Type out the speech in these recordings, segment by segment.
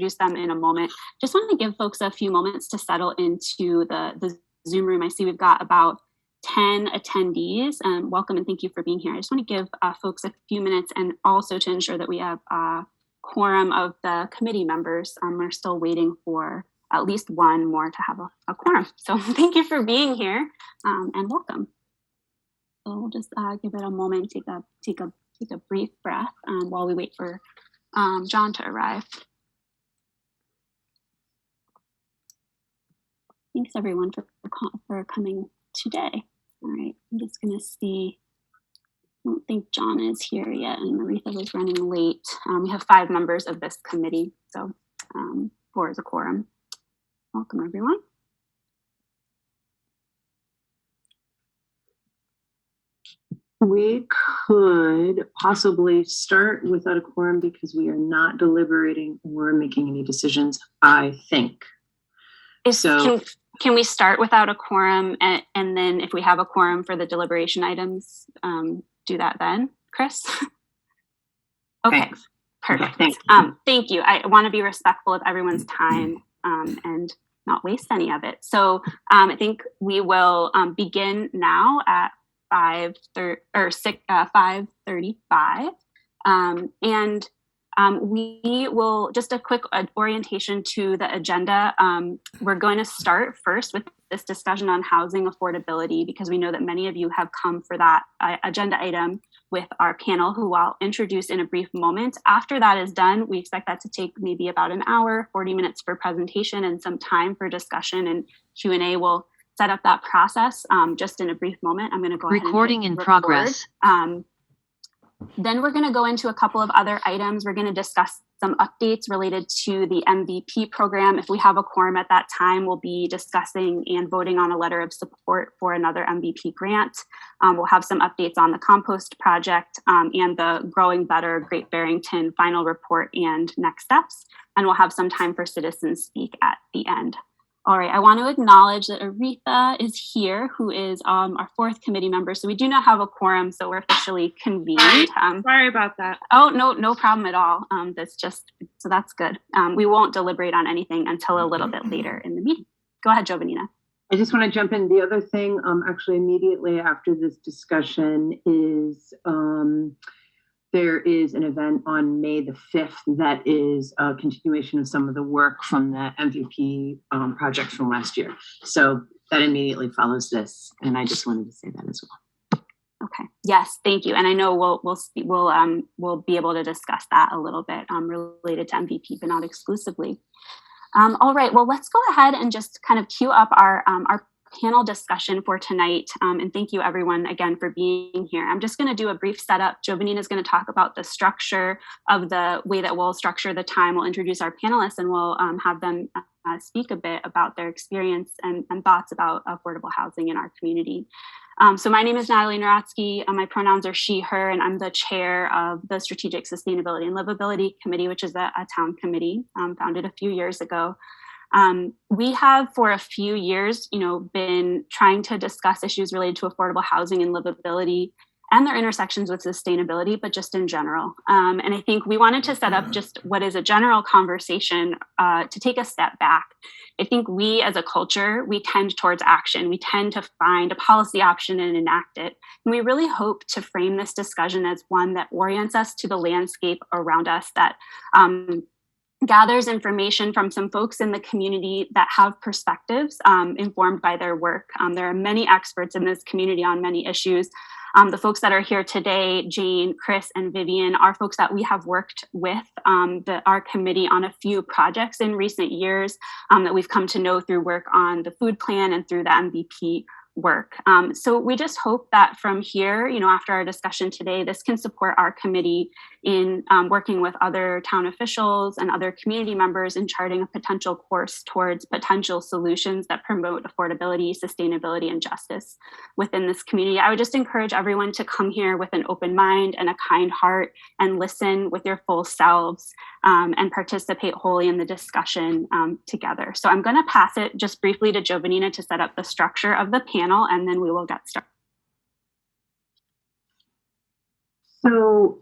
introduce them in a moment. Just want to give folks a few moments to settle into the Zoom room. I see we've got about 10 attendees. Welcome and thank you for being here. I just want to give folks a few minutes, and also to ensure that we have a quorum of the committee members. We're still waiting for at least one more to have a quorum. So thank you for being here, and welcome. So we'll just give it a moment, take a brief breath while we wait for John to arrive. Thanks everyone for coming today. All right, I'm just gonna see. I don't think John is here yet, and Maritha was running late. We have 5 members of this committee, so 4 is a quorum. Welcome everyone. We could possibly start without a quorum because we are not deliberating or making any decisions, I think. Can we start without a quorum, and then if we have a quorum for the deliberation items, do that then, Chris? Okay, thanks. Perfect. Okay, thank you. I want to be respectful of everyone's time and not waste any of it. So I think we will begin now at 5:35, and we will, just a quick orientation to the agenda. We're going to start first with this discussion on housing affordability, because we know that many of you have come for that agenda item with our panel, who I'll introduce in a brief moment. After that is done, we expect that to take maybe about an hour, 40 minutes for presentation, and some time for discussion and Q&A. We'll set up that process just in a brief moment. I'm going to go ahead and recording in progress. Then we're going to go into a couple of other items. We're going to discuss some updates related to the MVP program. If we have a quorum at that time, we'll be discussing and voting on a letter of support for another MVP grant. We'll have some updates on the compost project and the Growing Better Great Barrington final report and next steps. And we'll have some time for citizens speak at the end. All right, I want to acknowledge that Aretha is here, who is our 4th committee member. So we do not have a quorum, so we're officially convened. Sorry about that. Oh, no problem at all. So that's good. We won't deliberate on anything until a little bit later in the meeting. Go ahead, Jovanina. I just want to jump in. The other thing, actually immediately after this discussion is there is an event on May the 5th that is a continuation of some of the work from the MVP project from last year. So that immediately follows this, and I just wanted to say that as well. Okay. Yes, thank you. And I know we'll be able to discuss that a little bit related to MVP, but not exclusively. All right. Well, let's go ahead and just kind of queue up our panel discussion for tonight. And thank you everyone again for being here. I'm just going to do a brief setup. Jovanina is going to talk about the structure of the way that we'll structure the time. We'll introduce our panelists, and we'll have them speak a bit about their experience and thoughts about affordable housing in our community. So my name is Natalie Naratsky. My pronouns are she, her, and I'm the chair of the Strategic Sustainability and Livability Committee, which is a town committee founded a few years ago. We have for a few years, been trying to discuss issues related to affordable housing and livability and their intersections with sustainability, but just in general. And I think we wanted to set up just what is a general conversation to take a step back. I think we as a culture, we tend towards action. We tend to find a policy option and enact it. And we really hope to frame this discussion as one that orients us to the landscape around us, that gathers information from some folks in the community that have perspectives informed by their work. There are many experts in this community on many issues. The folks that are here today, Jane, Chris, and Vivian, are folks that we have worked with our committee on a few projects in recent years that we've come to know through work on the food plan and through the MVP work. So we just hope that from here, after our discussion today, this can support our committee in working with other town officials and other community members in charting a potential course towards potential solutions that promote affordability, sustainability, and justice within this community. I would just encourage everyone to come here with an open mind and a kind heart and listen with your full selves and participate wholly in the discussion together. So I'm going to pass it just briefly to Jovanina to set up the structure of the panel, and then we will get started. So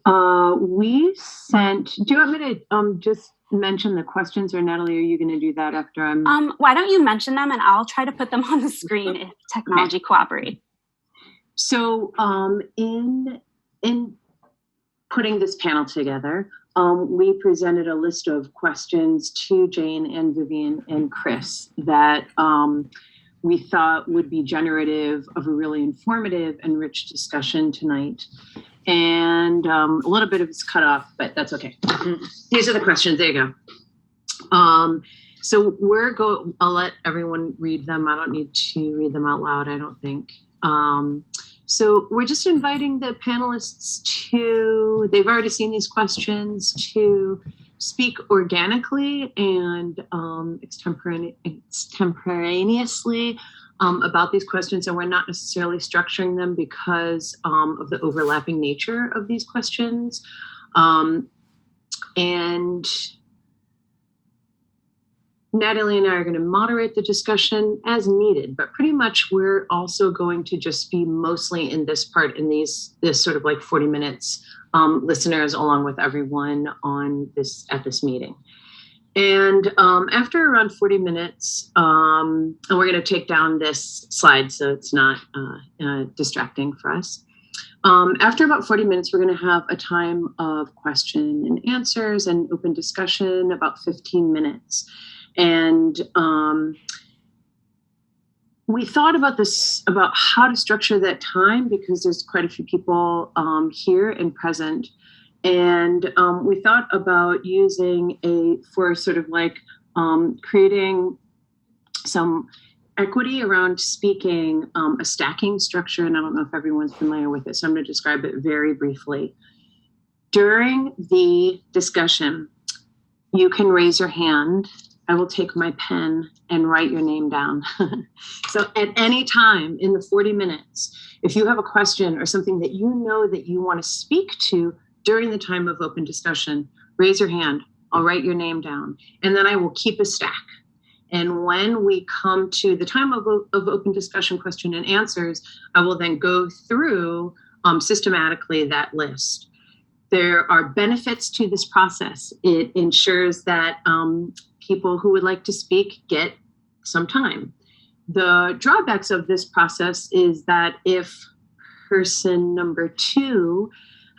we sent, do you want me to just mention the questions, or Natalie, are you going to do that after I'm? Why don't you mention them and I'll try to put them on the screen if technology cooperates. So in putting this panel together, we presented a list of questions to Jane and Vivian and Chris that we thought would be generative of a really informative and rich discussion tonight. And a little bit of it's cut off, but that's okay. These are the questions. There you go. So I'll let everyone read them. I don't need to read them out loud, I don't think. So we're just inviting the panelists they've already seen these questions, to speak organically and extemporaneously about these questions. And we're not necessarily structuring them because of the overlapping nature of these questions. And Natalie and I are going to moderate the discussion as needed, but pretty much we're also going to just be mostly in this part, in this sort of like 40 minutes, listeners along with everyone at this meeting. And after around 40 minutes, and we're going to take down this slide so it's not distracting for us. After about 40 minutes, we're going to have a time of question and answers and open discussion, about 15 minutes. And we thought about how to structure that time, because there's quite a few people here and present. And we thought about creating some equity around speaking, a stacking structure. And I don't know if everyone's familiar with it, so I'm going to describe it very briefly. During the discussion, you can raise your hand. I will take my pen and write your name down. So at any time in the 40 minutes, if you have a question or something that you know that you want to speak to during the time of open discussion, raise your hand. I'll write your name down, and then I will keep a stack. And when we come to the time of open discussion, question and answers, I will then go through systematically that list. There are benefits to this process. It ensures that people who would like to speak get some time. The drawbacks of this process is that if person number 2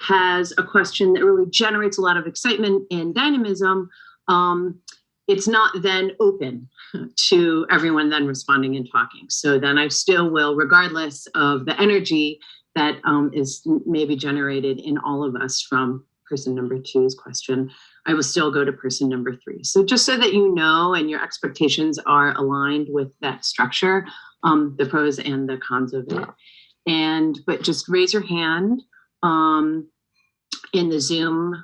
has a question that really generates a lot of excitement and dynamism, it's not then open to everyone then responding and talking. So then I still will, regardless of the energy that is maybe generated in all of us from person number 2's question, I will still go to person number 3. So just so that you know and your expectations are aligned with that structure, the pros and the cons of it. But just raise your hand in the Zoom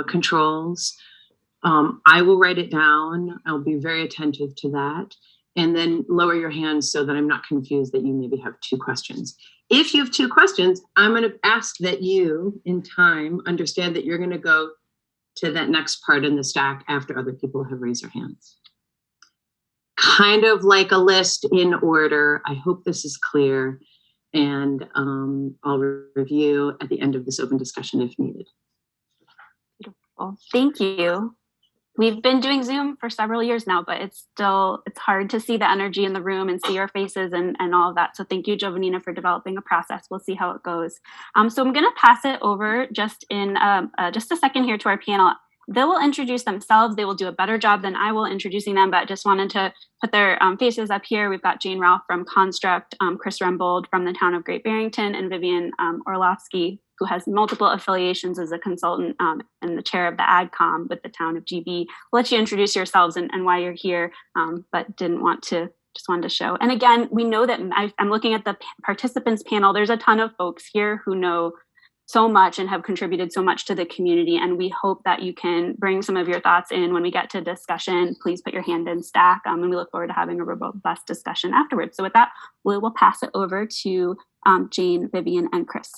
controls. I will write it down. I'll be very attentive to that. And then lower your hand so that I'm not confused that you maybe have 2 questions. If you have 2 questions, I'm going to ask that you, in time, understand that you're going to go to that next part in the stack after other people have raised their hands. Kind of like a list in order. I hope this is clear. And I'll review at the end of this open discussion if needed. Beautiful. Thank you. We've been doing Zoom for several years now, but it's hard to see the energy in the room and see our faces and all of that. So thank you, Giovannina, for developing a process. We'll see how it goes. So I'm going to pass it over just in just a second here to our panel. They will introduce themselves. They will do a better job than I will introducing them, but just wanted to put their faces up here. We've got Jane Ralph from Construct, Chris Rembold from the town of Great Barrington, and Vivian Orlovsky, who has multiple affiliations as a consultant and the chair of the AdCom with the town of GB. I'll let you introduce yourselves and why you're here, but just wanted to show. And again, we know that I'm looking at the participants panel. There's a ton of folks here who know so much and have contributed so much to the community. And we hope that you can bring some of your thoughts in when we get to discussion. Please put your hand in stack. And we look forward to having a robust discussion afterwards. So with that, we will pass it over to Jane, Vivian, and Chris.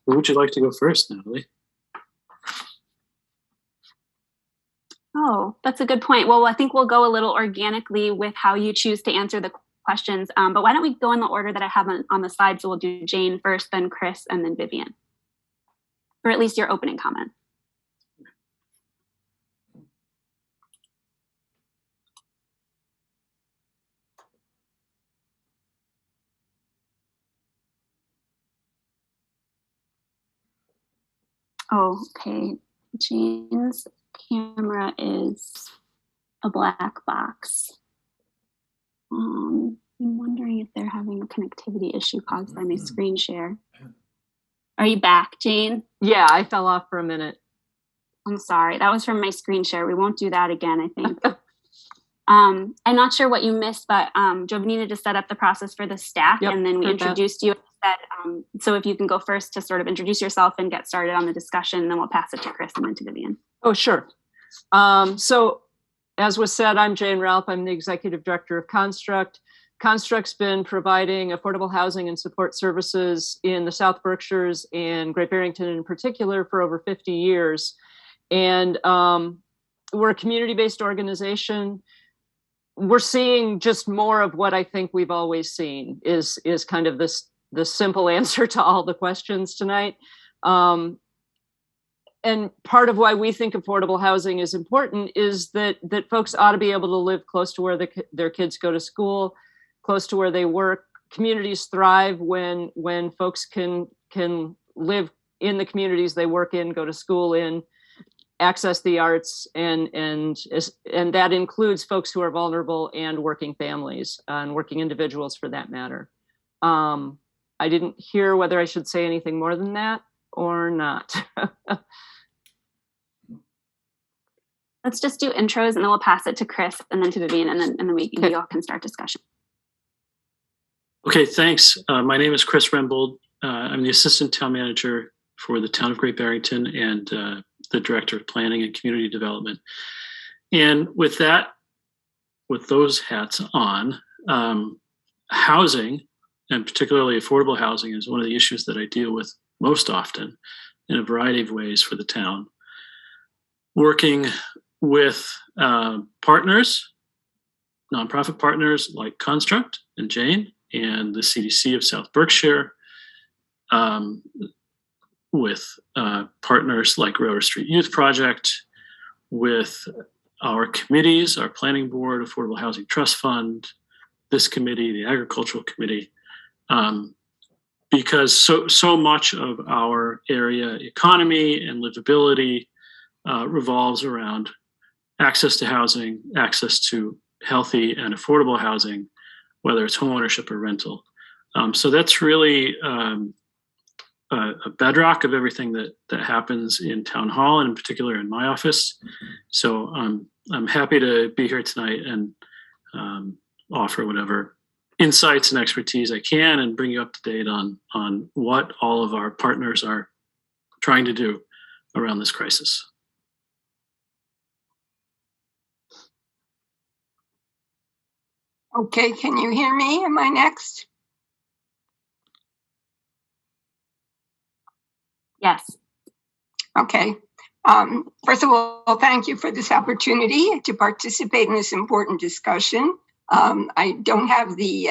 Who would you like to go first, Natalie? Oh, that's a good point. Well, I think we'll go a little organically with how you choose to answer the questions. But why don't we go in the order that I have on the slide? So we'll do Jane first, then Chris, and then Vivian, or at least your opening comment. Oh, okay. Jane's camera is a black box. I'm wondering if they're having a connectivity issue caused by my screen share. Are you back, Jane? Yeah, I fell off for a minute. I'm sorry. That was from my screen share. We won't do that again, I think. I'm not sure what you missed, but Jovanina just set up the process for the stack, and then we introduced you. So if you can go first to sort of introduce yourself and get started on the discussion, then we'll pass it to Chris and then to Vivian. Oh, sure. So as was said, I'm Jane Ralph. I'm the Executive Director of Construct. Construct's been providing affordable housing and support services in the South Berkshires and Great Barrington in particular for over 50 years. And we're a community-based organization. We're seeing just more of what I think we've always seen is kind of the simple answer to all the questions tonight. And part of why we think affordable housing is important is that folks ought to be able to live close to where their kids go to school, close to where they work. Communities thrive when folks can live in the communities they work in, go to school in, access the arts, and that includes folks who are vulnerable and working families and working individuals for that matter. I didn't hear whether I should say anything more than that or not. Let's just do intros, and then we'll pass it to Chris and then to Vivian, and then we all can start discussion. Okay, thanks. My name is Chris Rembold. I'm the Assistant Town Manager for the Town of Great Barrington and the Director of Planning and Community Development. And with those hats on, housing, and particularly affordable housing, is one of the issues that I deal with most often in a variety of ways for the town. Working with partners, nonprofit partners like Construct and Jane and the CDC of South Berkshire, with partners like Railroad Street Youth Project, with our committees, our Planning Board, Affordable Housing Trust Fund, this committee, the Agricultural Committee, because so much of our area economy and livability revolves around access to housing, access to healthy and affordable housing, whether it's homeownership or rental. So that's really a bedrock of everything that happens in Town Hall, and in particular in my office. So I'm happy to be here tonight and offer whatever insights and expertise I can and bring you up to date on what all of our partners are trying to do around this crisis. Okay, can you hear me? Am I next? Yes. Okay. First of all, thank you for this opportunity to participate in this important discussion. I don't have the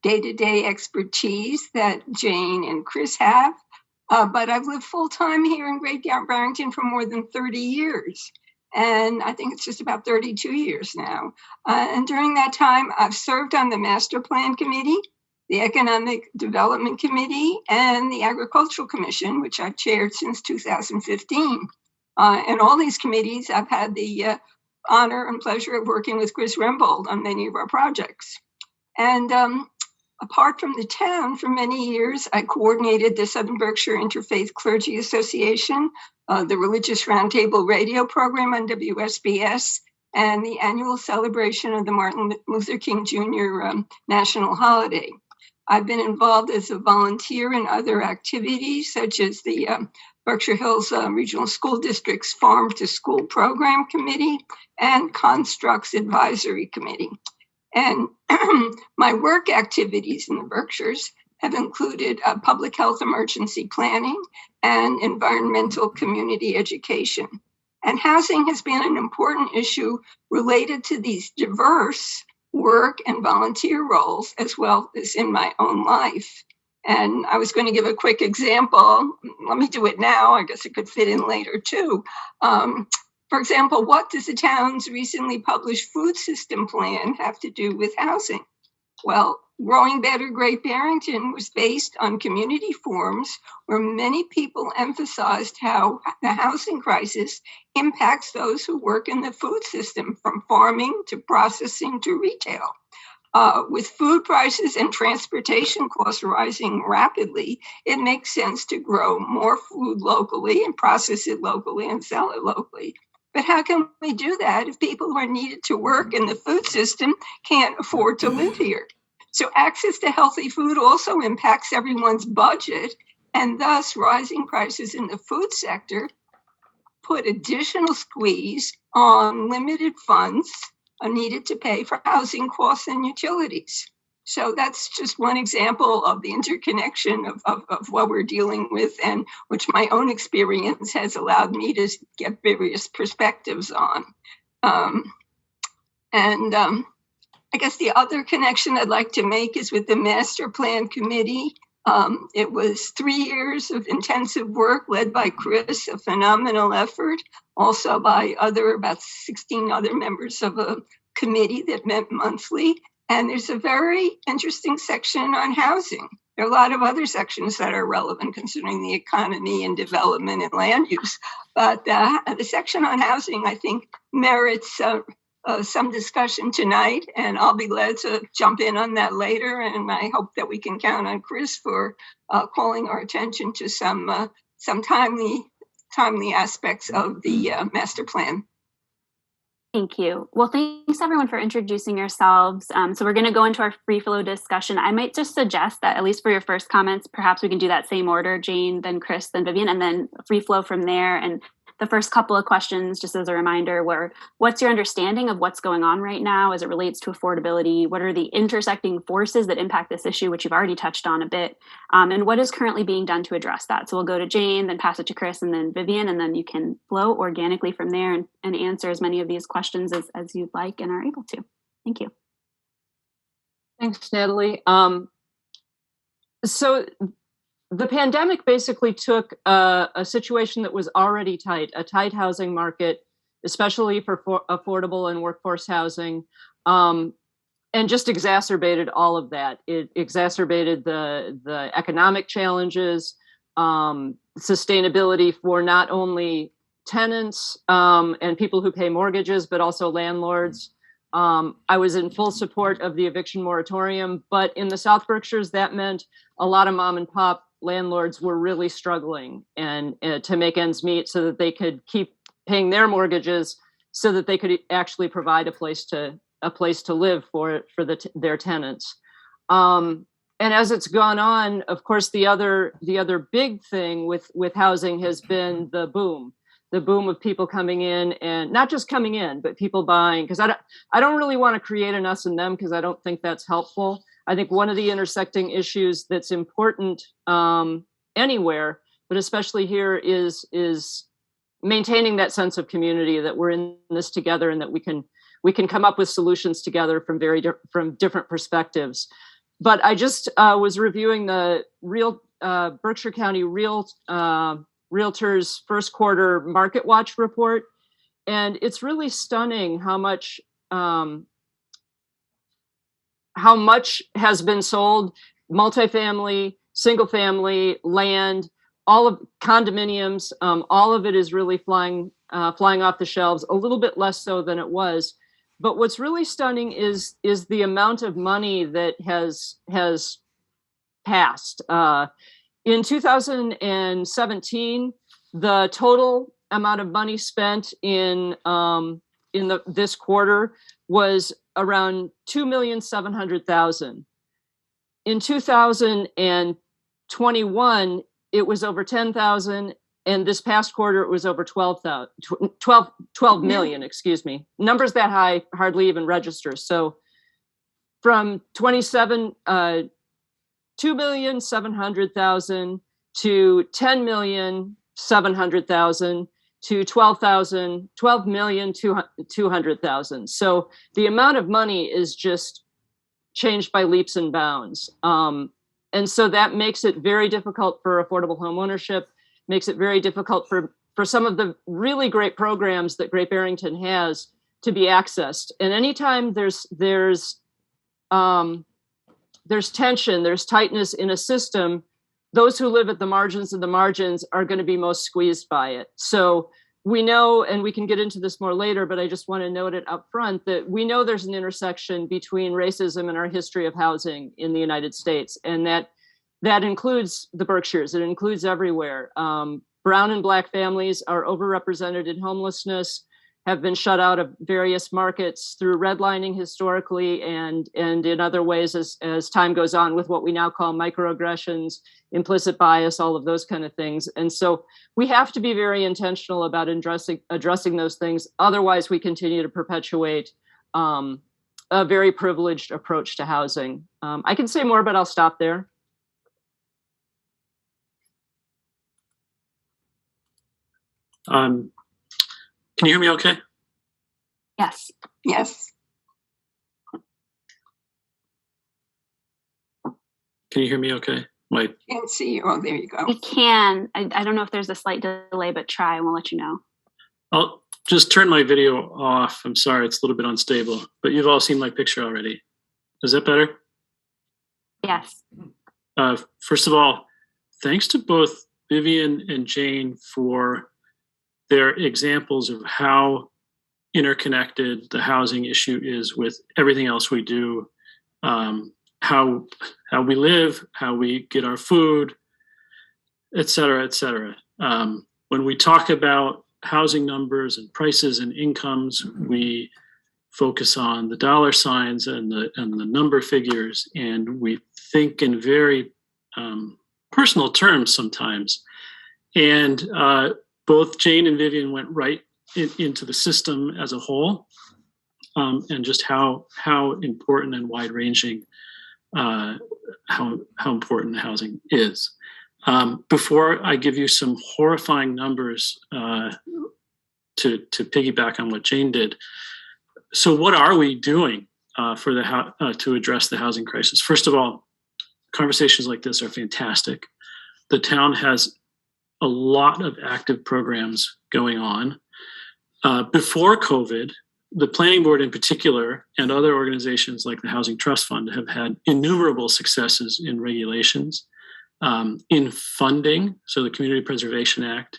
day-to-day expertise that Jane and Chris have, but I've lived full-time here in Great Barrington for more than 30 years. And I think it's just about 32 years now. And during that time, I've served on the Master Plan Committee, the Economic Development Committee, and the Agricultural Commission, which I've chaired since 2015. And all these committees, I've had the honor and pleasure of working with Chris Rembold on many of our projects. And apart from the town, for many years, I coordinated the Southern Berkshire Interfaith Clergy Association, the Religious Roundtable radio program on WSBS, and the annual celebration of the Martin Luther King Jr. National Holiday. I've been involved as a volunteer in other activities, such as the Berkshire Hills Regional School District's Farm to School Program Committee and Construct's Advisory Committee. And my work activities in the Berkshires have included public health emergency planning and environmental community education. And housing has been an important issue related to these diverse work and volunteer roles, as well as in my own life. And I was going to give a quick example. Let me do it now. I guess it could fit in later too. For example, what does the town's recently published food system plan have to do with housing? Well, Growing Better Great Barrington was based on community forums where many people emphasized how the housing crisis impacts those who work in the food system, from farming to processing to retail. With food prices and transportation costs rising rapidly, it makes sense to grow more food locally and process it locally and sell it locally. But how can we do that if people who are needed to work in the food system can't afford to live here? So access to healthy food also impacts everyone's budget, and thus rising prices in the food sector put additional squeeze on limited funds needed to pay for housing costs and utilities. So that's just one example of the interconnection of what we're dealing with, and which my own experience has allowed me to get various perspectives on. I guess the other connection I'd like to make is with the Master Plan Committee. It was 3 years of intensive work led by Chris, a phenomenal effort, also by about 16 other members of a committee that met monthly. And there's a very interesting section on housing. There are a lot of other sections that are relevant concerning the economy and development and land use. But the section on housing, I think, merits some discussion tonight, and I'll be glad to jump in on that later. And I hope that we can count on Chris for calling our attention to some timely aspects of the master plan. Thank you. Well, thanks everyone for introducing yourselves. So we're going to go into our free flow discussion. I might just suggest that, at least for your first comments, perhaps we can do that same order: Jane, then Chris, then Vivian, and then free flow from there. And the first couple of questions, just as a reminder, were: what's your understanding of what's going on right now as it relates to affordability? What are the intersecting forces that impact this issue, which you've already touched on a bit? And what is currently being done to address that? So we'll go to Jane, then pass it to Chris, and then Vivian, and then you can flow organically from there and answer as many of these questions as you'd like and are able to. Thank you. Thanks, Natalie. So the pandemic basically took a situation that was already tight, a tight housing market, especially for affordable and workforce housing, and just exacerbated all of that. It exacerbated the economic challenges, sustainability for not only tenants and people who pay mortgages, but also landlords. I was in full support of the eviction moratorium, but in the South Berkshires, that meant a lot of mom and pop landlords were really struggling and to make ends meet so that they could keep paying their mortgages, so that they could actually provide a place to live for their tenants. And as it's gone on, of course, the other big thing with housing has been the boom of people coming in, and not just coming in, but people buying. Because I don't really want to create an us and them, because I don't think that's helpful. I think one of the intersecting issues that's important anywhere, but especially here, is maintaining that sense of community, that we're in this together and that we can come up with solutions together from different perspectives. But I just was reviewing the Berkshire County Realtors first quarter Market Watch report, and it's really stunning how much has been sold: multifamily, single family, land, all of condominiums. All of it is really flying off the shelves, a little bit less so than it was. But what's really stunning is the amount of money that has passed. In 2017, the total amount of money spent in this quarter was around $2,700,000. In 2021, it was over 10,000, and this past quarter it was over 12 million. Excuse me. Numbers that high hardly even register. So from 2,700,000 to 10,700,000, to 12,200,000. So the amount of money is just changed by leaps and bounds. And so that makes it very difficult for affordable home ownership, makes it very difficult for some of the really great programs that Great Barrington has to be accessed. And anytime there's tension, there's tightness in a system, those who live at the margins of the margins are going to be most squeezed by it. So we know, and we can get into this more later, but I just want to note it up front, that we know there's an intersection between racism and our history of housing in the United States. And that includes the Berkshires. It includes everywhere. Brown and Black families are overrepresented in homelessness, have been shut out of various markets through redlining historically and in other ways as time goes on with what we now call microaggressions, implicit bias, all of those kind of things. And so we have to be very intentional about addressing those things. Otherwise, we continue to perpetuate a very privileged approach to housing. I can say more, but I'll stop there. Can you hear me okay? Yes. Yes. Can you hear me okay? Wait. Can't see you. Oh, there you go. We can. I don't know if there's a slight delay, but try and we'll let you know. I'll just turn my video off. I'm sorry, it's a little bit unstable, but you've all seen my picture already. Is that better? Yes. First of all, thanks to both Vivian and Jane for their examples of how interconnected the housing issue is with everything else we do, how we live, how we get our food, et cetera, et cetera. When we talk about housing numbers and prices and incomes, we focus on the dollar signs and the number figures, and we think in very personal terms sometimes. And both Jane and Vivian went right into the system as a whole, and just how important and wide-ranging how important housing is. Before I give you some horrifying numbers to piggyback on what Jane did, so what are we doing to address the housing crisis? First of all, conversations like this are fantastic. The town has a lot of active programs going on. Before COVID, the planning board in particular and other organizations like the Housing Trust Fund have had innumerable successes in regulations, in funding. So the Community Preservation Act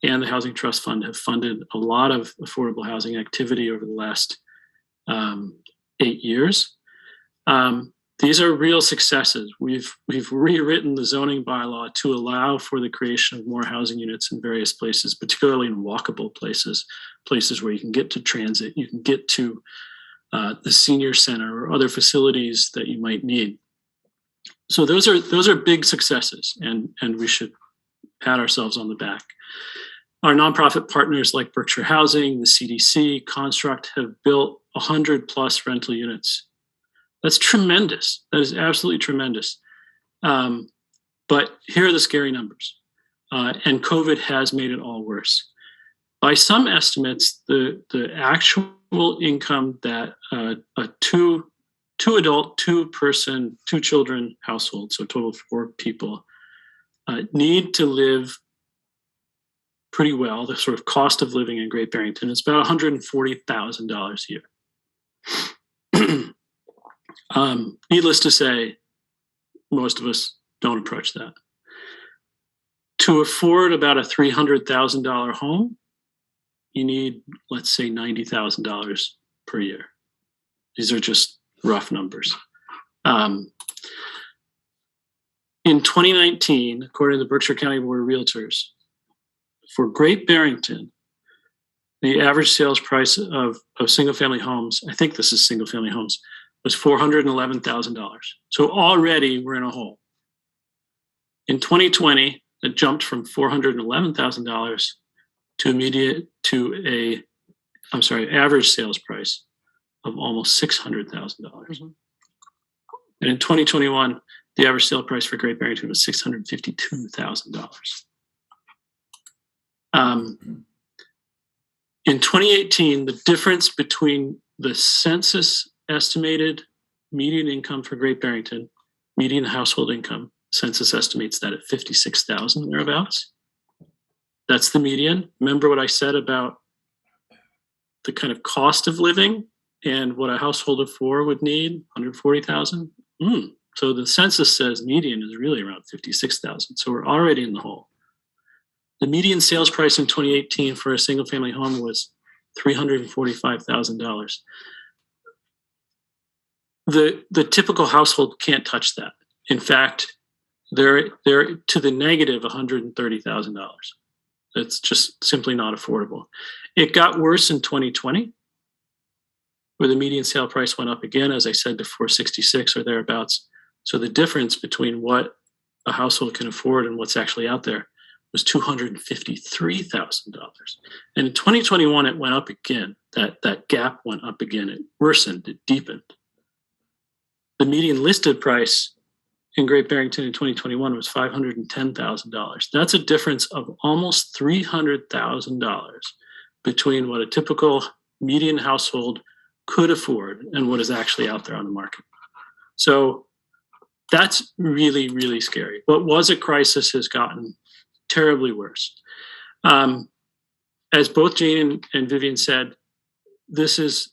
and the Housing Trust Fund have funded a lot of affordable housing activity over the last 8 years. These are real successes. We've rewritten the zoning bylaw to allow for the creation of more housing units in various places, particularly in walkable places where you can get to transit, you can get to the senior center or other facilities that you might need. So those are big successes, and we should pat ourselves on the back. Our nonprofit partners like Berkshire Housing, the CDC, Construct have built 100+ rental units. That's tremendous. That is absolutely tremendous. But here are the scary numbers. And COVID has made it all worse. By some estimates, the actual income that a two adult, 2-person, 2 children household, so a total of 4 people, need to live pretty well. The sort of cost of living in Great Barrington is about $140,000 a year. Needless to say, most of us don't approach that. To afford about a $300,000 home, you need, let's say, $90,000 per year. These are just rough numbers. In 2019, according to the Berkshire County Board of Realtors, for Great Barrington, the average sales price of single-family homes, I think this is single-family homes, was $411,000. So already we're in a hole. In 2020, it jumped from $411,000 to average sales price of almost $600,000. Mm-hmm. And in 2021, the average sale price for Great Barrington was $652,000. In 2018, the difference between the census estimated median income for Great Barrington, median household income, census estimates that at 56,000 thereabouts. That's the median. Remember what I said about the kind of cost of living and what a household of four would need, 140,000. So the census says median is really around 56,000. So we're already in the hole. The median sales price in 2018 for a single family home was $345,000. The typical household can't touch that. In fact, they're to the negative $130,000. It's just simply not affordable. It got worse in 2020, where the median sale price went up again, as I said, to 466 or thereabouts. So the difference between what a household can afford and what's actually out there was $253,000. And in 2021, it went up again. That gap went up again. It worsened, it deepened. The median listed price in Great Barrington in 2021 was $510,000. That's a difference of almost $300,000 between what a typical median household could afford and what is actually out there on the market. So that's really, really scary. What was a crisis has gotten terribly worse. As both Jane and Vivian said, this is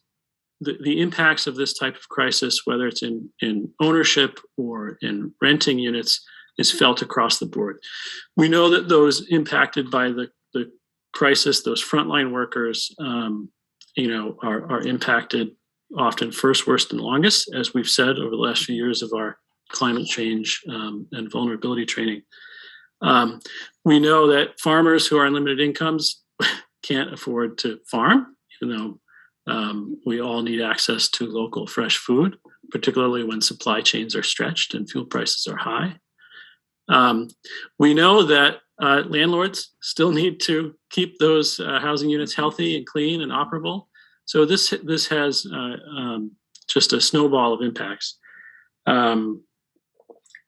the impacts of this type of crisis, whether it's in ownership or in renting units, is felt across the board. We know that those impacted by the crisis, those frontline workers, are impacted often first, worst, and longest, as we've said over the last few years of our climate change and vulnerability training. We know that farmers who are on limited incomes can't afford to farm, even though we all need access to local fresh food, particularly when supply chains are stretched and fuel prices are high. We know that landlords still need to keep those housing units healthy and clean and operable. So this has just a snowball of impacts.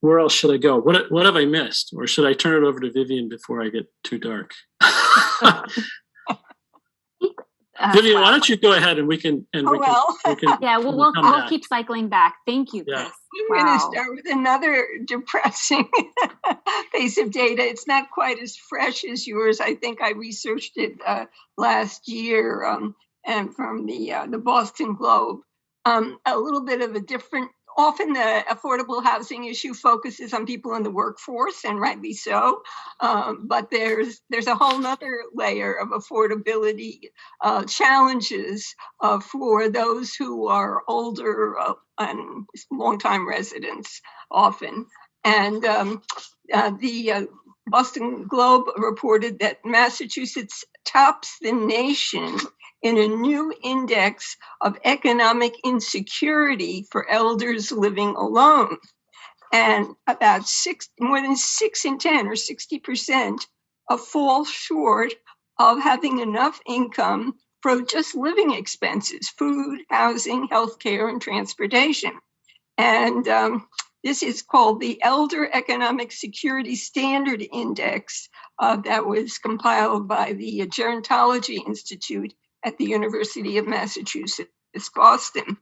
Where else should I go? What have I missed? Or should I turn it over to Vivian before I get too dark? Vivian, why don't you go ahead and we can yeah, we'll keep cycling back. Thank you, Chris. Yeah. I'm going to start with another depressing piece of data. It's not quite as fresh as yours. I think I researched it last year and from the Boston Globe. A little bit of a different. Often the affordable housing issue focuses on people in the workforce, and rightly so. But there's a whole nother layer of affordability challenges for those who are older and longtime residents often. And the Boston Globe reported that Massachusetts tops the nation in a new index of economic insecurity for elders living alone. And about more than 6 in 10 or 60% fall short of having enough income for just living expenses, food, housing, healthcare, and transportation. And this is called the Elder Economic Security Standard Index that was compiled by the Gerontology Institute at the University of Massachusetts, Boston.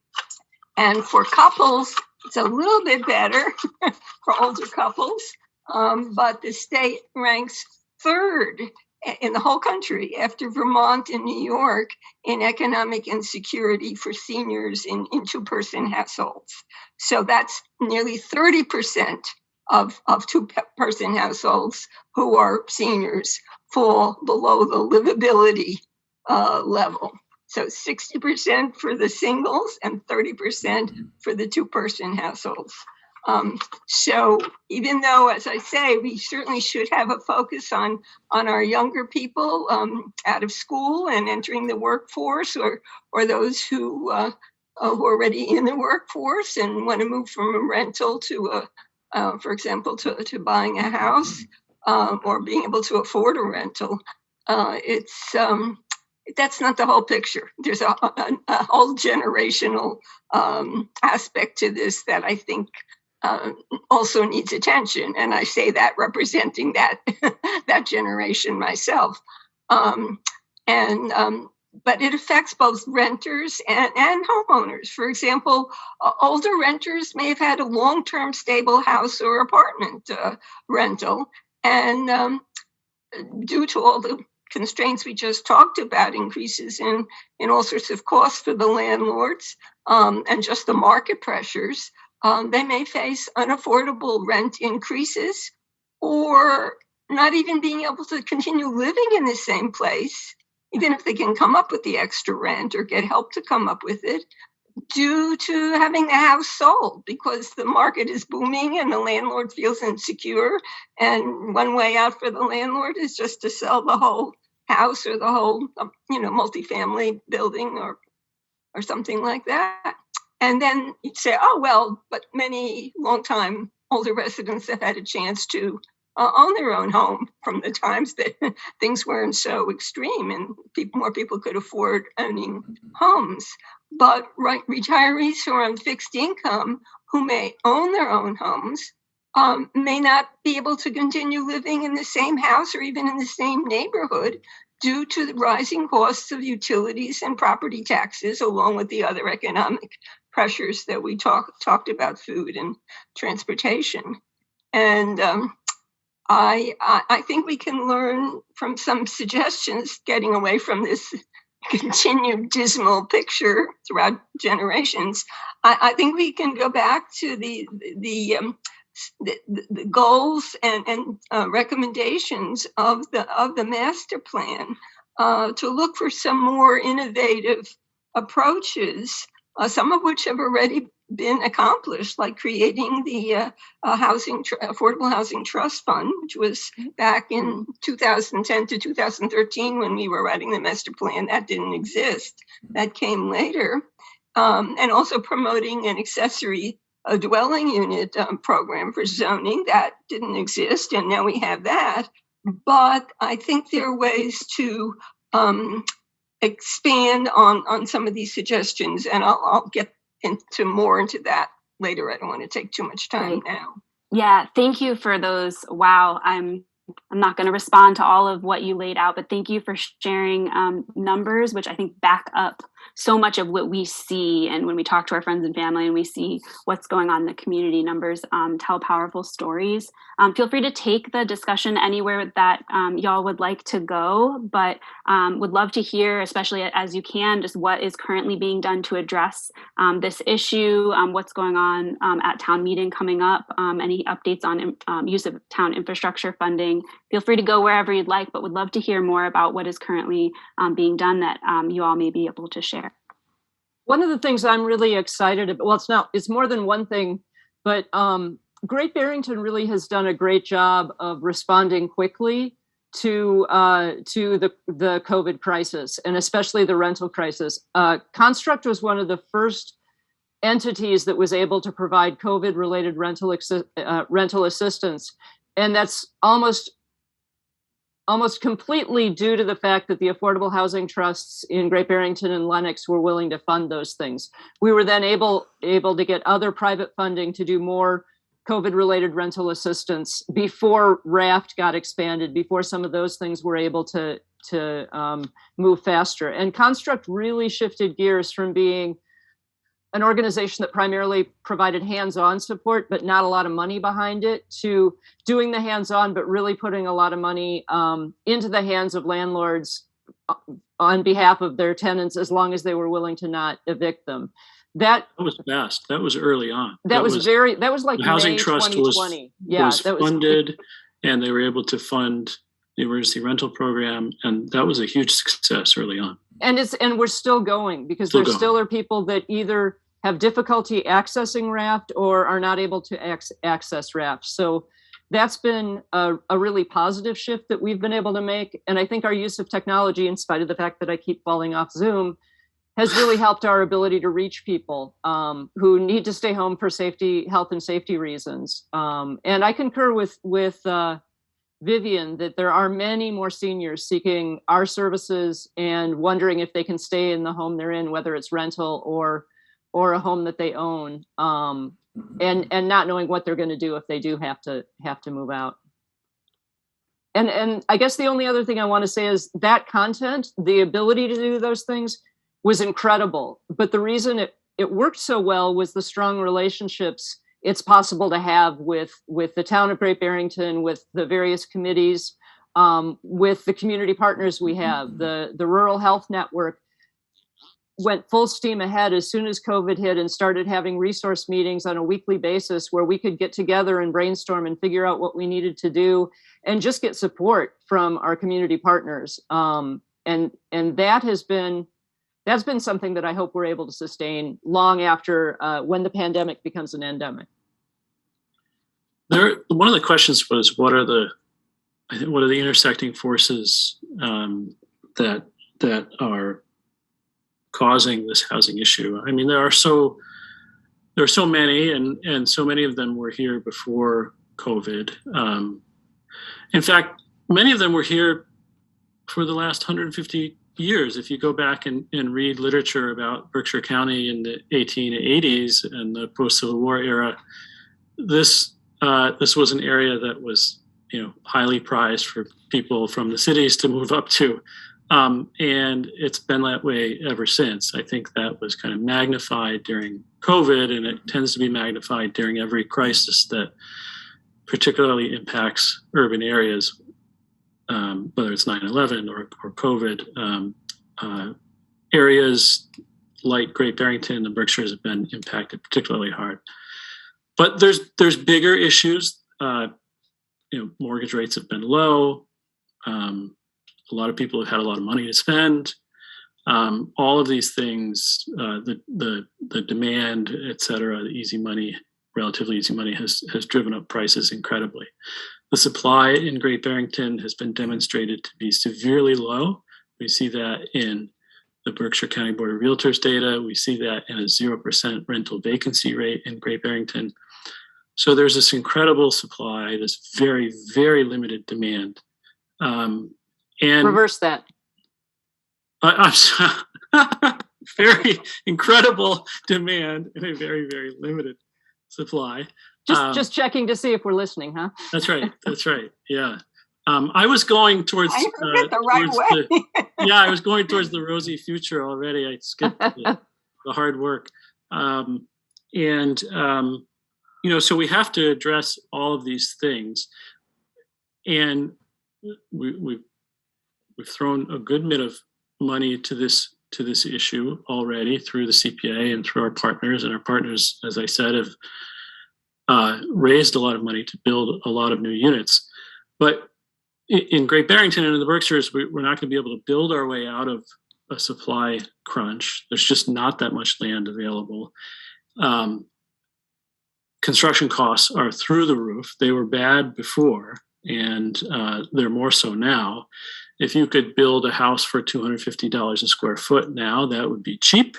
And for couples, it's a little bit better for older couples, but the state ranks third in the whole country after Vermont and New York in economic insecurity for seniors in two-person households. So that's nearly 30% of two-person households who are seniors fall below the livability level. So 60% for the singles and 30% for the two-person households. So even though, as I say, we certainly should have a focus on our younger people out of school and entering the workforce, or those who are already in the workforce and want to move from a rental to for example, to buying a house or being able to afford a rental, that's not the whole picture. There's a whole generational aspect to this that I think also needs attention. And I say that representing that generation myself. but it affects both renters and homeowners. For example, older renters may have had a long-term stable house or apartment rental, and due to all the constraints we just talked about, increases in all sorts of costs for the landlords, and just the market pressures, they may face unaffordable rent increases, or not even being able to continue living in the same place, even if they can come up with the extra rent or get help to come up with it, due to having the house sold because the market is booming and the landlord feels insecure. And one way out for the landlord is just to sell the whole house or the whole, multifamily building or something like that. And then you'd say, oh, well, but many longtime older residents have had a chance to own their own home from the times that things weren't so extreme and more people could afford owning homes. But retirees who are on fixed income, who may own their own homes, may not be able to continue living in the same house or even in the same neighborhood due to the rising costs of utilities and property taxes, along with the other economic pressures that we talked about, food and transportation. And I think we can learn from some suggestions, getting away from this continued dismal picture throughout generations. I think we can go back to the goals and recommendations of the master plan to look for some more innovative approaches, some of which have already been accomplished, like creating the Affordable Housing Trust Fund, which was back in 2010 to 2013 when we were writing the master plan. That didn't exist. That came later. And also promoting an accessory dwelling unit program for zoning. That didn't exist, and now we have that. But I think there are ways to expand on some of these suggestions, and I'll get into that later. I don't want to take too much time now. Yeah, thank you for those. Wow, I'm not going to respond to all of what you laid out, but thank you for sharing numbers, which I think back up so much of what we see. And when we talk to our friends and family and we see what's going on in the community, numbers tell powerful stories. Feel free to take the discussion anywhere that y'all would like to go, but would love to hear, especially as you can, just what is currently being done to address this issue, what's going on at town meeting coming up, any updates on use of town infrastructure funding. Feel free to go wherever you'd like, but would love to hear more about what is currently being done that you all may be able to share. One of the things I'm really excited about, well, it's more than one thing, but Great Barrington really has done a great job of responding quickly to the COVID crisis, and especially the rental crisis. Construct was one of the first entities that was able to provide COVID-related rental assistance, and that's almost completely due to the fact that the affordable housing trusts in Great Barrington and Lenox were willing to fund those things. We were then able to get other private funding to do more COVID-related rental assistance before RAFT got expanded, before some of those things were able to move faster. And Construct really shifted gears from being an organization that primarily provided hands-on support, but not a lot of money behind it, to doing the hands-on, but really putting a lot of money into the hands of landlords on behalf of their tenants, as long as they were willing to not evict them. That was fast. That was early on. That was like the Housing May Trust 2020. was funded, and they were able to fund the emergency rental program, and that was a huge success early on. And we're still going, because there still are people that either have difficulty accessing RAFT or are not able to access RAFT. So that's been a really positive shift that we've been able to make. And I think our use of technology, in spite of the fact that I keep falling off Zoom, has really helped our ability to reach people who need to stay home for health and safety reasons. And I concur with Vivian that there are many more seniors seeking our services and wondering if they can stay in the home they're in, whether it's rental or a home that they own, and not knowing what they're going to do if they do have to move out. And I guess the only other thing I want to say is that content, the ability to do those things was incredible. But the reason it worked so well was the strong relationships it's possible to have with the town of Great Barrington, with the various committees, with the community partners we have. The Rural Health Network went full steam ahead as soon as COVID hit and started having resource meetings on a weekly basis where we could get together and brainstorm and figure out what we needed to do and just get support from our community partners. And that's been something that I hope we're able to sustain long after when the pandemic becomes an endemic. One of the questions was, what are the intersecting forces that are causing this housing issue? I mean, there are so many, and so many of them were here before COVID. In fact, many of them were here for the last 150 years. If you go back and read literature about Berkshire County in the 1880s and the post-Civil War era, this was an area that was, highly prized for people from the cities to move up to. And it's been that way ever since. I think that was kind of magnified during COVID, and it tends to be magnified during every crisis that particularly impacts urban areas, whether it's 9/11 or COVID. Areas like Great Barrington, the Berkshires have been impacted particularly hard. But there's bigger issues. Mortgage rates have been low. A lot of people have had a lot of money to spend. All of these things, the demand, et cetera, the easy money, relatively easy money has driven up prices incredibly. The supply in Great Barrington has been demonstrated to be severely low. We see that in the Berkshire County Board of Realtors data. We see that in a 0% rental vacancy rate in Great Barrington. So there's this incredible supply, this very, very limited demand. And reverse that. Very incredible demand and a very, very limited supply. Just checking to see if we're listening, huh? That's right. Yeah. I was going towards I heard it the right way. I was going towards the rosy future already. I skipped the hard work. So we have to address all of these things. And we've thrown a good bit of money to this issue already through the CPA and through our partners. And our partners, as I said, have raised a lot of money to build a lot of new units. But in Great Barrington and in the Berkshires, we're not going to be able to build our way out of a supply crunch. There's just not that much land available. Construction costs are through the roof. They were bad before, and they're more so now. If you could build a house for $250 a square foot now, that would be cheap.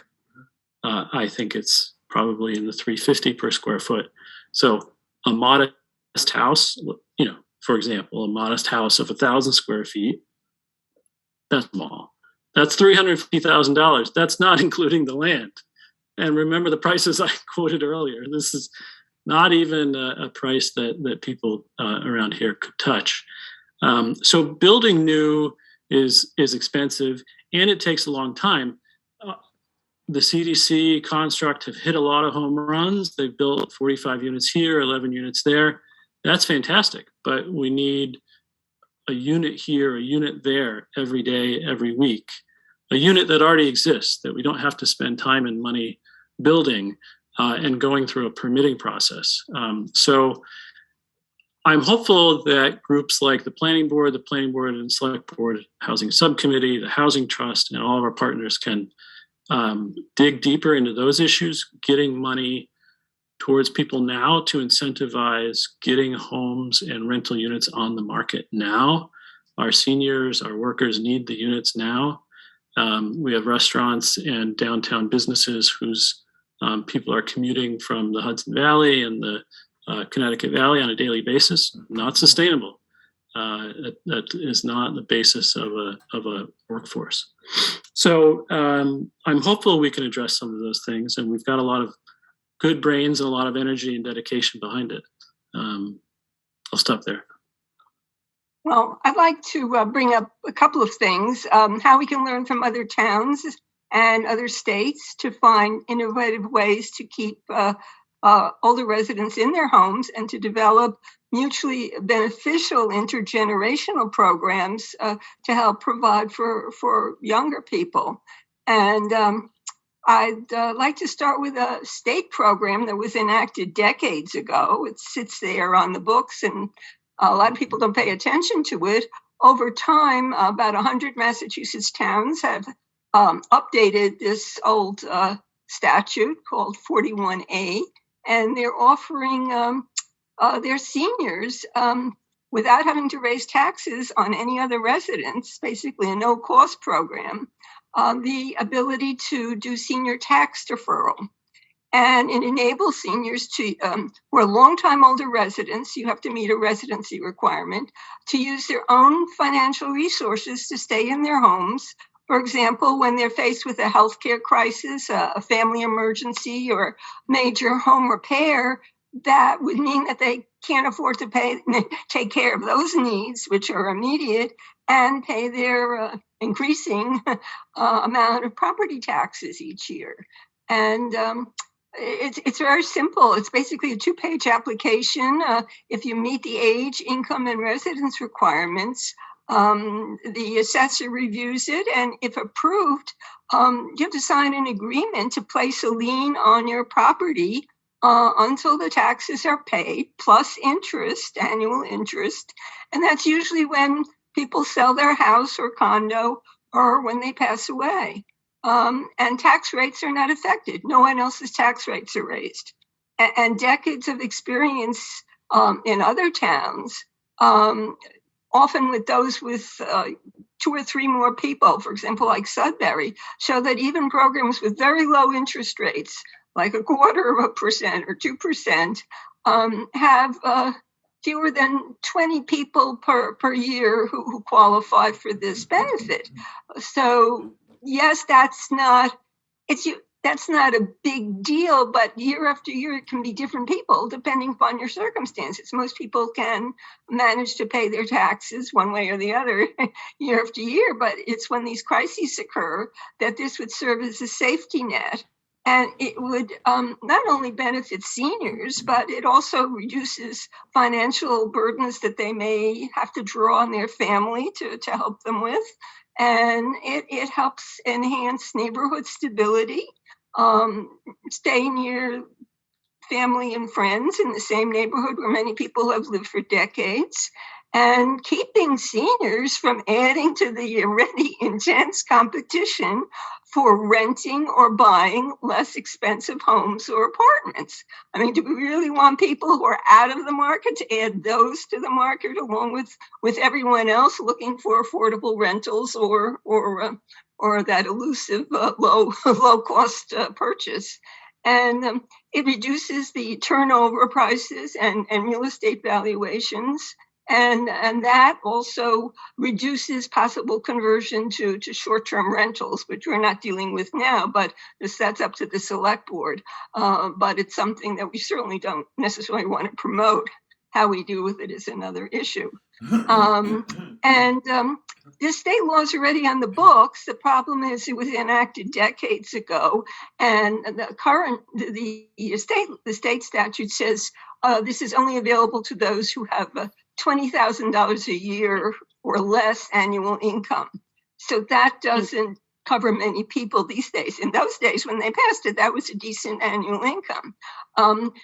I think it's probably in the $350 per square foot. So a modest house, for example, a modest house of 1,000 square feet, that's small. That's $350,000. That's not including the land. And remember the prices I quoted earlier. This is not even a price that people around here could touch. So building new is expensive, and it takes a long time. The CDC construct have hit a lot of home runs. They've built 45 units here, 11 units there. That's fantastic, but we need a unit here, a unit there, every day, every week. A unit that already exists, that we don't have to spend time and money building and going through a permitting process. So I'm hopeful that groups like the Planning Board and Select Board Housing Subcommittee, the Housing Trust, and all of our partners can dig deeper into those issues, getting money towards people now to incentivize getting homes and rental units on the market now. Our seniors, our workers need the units now. We have restaurants and downtown businesses whose people are commuting from the Hudson Valley and the Connecticut Valley on a daily basis. Not sustainable. That is not the basis of a workforce. So I'm hopeful we can address some of those things, and we've got a lot of good brains and a lot of energy and dedication behind it. I'll stop there. Well, I'd like to bring up a couple of things, how we can learn from other towns and other states to find innovative ways to keep older residents in their homes and to develop mutually beneficial intergenerational programs to help provide for younger people. And I'd like to start with a state program that was enacted decades ago. It sits there on the books, and a lot of people don't pay attention to it. Over time, about 100 Massachusetts towns have updated this old statute called 41A, and they're offering their seniors without having to raise taxes on any other residents, basically a no-cost program, the ability to do senior tax deferral. And it enables seniors to, who are longtime older residents, you have to meet a residency requirement, to use their own financial resources to stay in their homes. For example, when they're faced with a healthcare crisis, a family emergency, or major home repair, that would mean that they can't afford to take care of those needs, which are immediate, and pay their increasing amount of property taxes each year. And it's very simple. It's basically a 2-page application. If you meet the age, income, and residence requirements, the assessor reviews it, and if approved, you have to sign an agreement to place a lien on your property until the taxes are paid, plus interest, annual interest. And that's usually when people sell their house or condo or when they pass away. And tax rates are not affected. No one else's tax rates are raised. And decades of experience in other towns, often with those with 2 or 3 more people, for example, like Sudbury, show that even programs with very low interest rates, like 0.25% or 2%, have fewer than 20 people per year who qualify for this benefit. So yes, that's not a big deal, but year after year, it can be different people depending upon your circumstances. Most people can manage to pay their taxes one way or the other year after year, but it's when these crises occur that this would serve as a safety net. And it would not only benefit seniors, but it also reduces financial burdens that they may have to draw on their family to help them with. And it helps enhance neighborhood stability, stay near family and friends in the same neighborhood where many people have lived for decades, and keeping seniors from adding to the already intense competition for renting or buying less expensive homes or apartments. I mean, do we really want people who are out of the market to add those to the market along with everyone else looking for affordable rentals or that elusive low cost purchase? And it reduces the turnover prices and real estate valuations. And that also reduces possible conversion to short-term rentals, which we're not dealing with now, but that's up to the select board. But it's something that we certainly don't necessarily want to promote. How we do with it is another issue. This state law is already on the books. The problem is it was enacted decades ago, and the state statute says this is only available to those who have $20,000 a year or less annual income. So that doesn't cover many people these days. In those days, when they passed it, that was a decent annual income.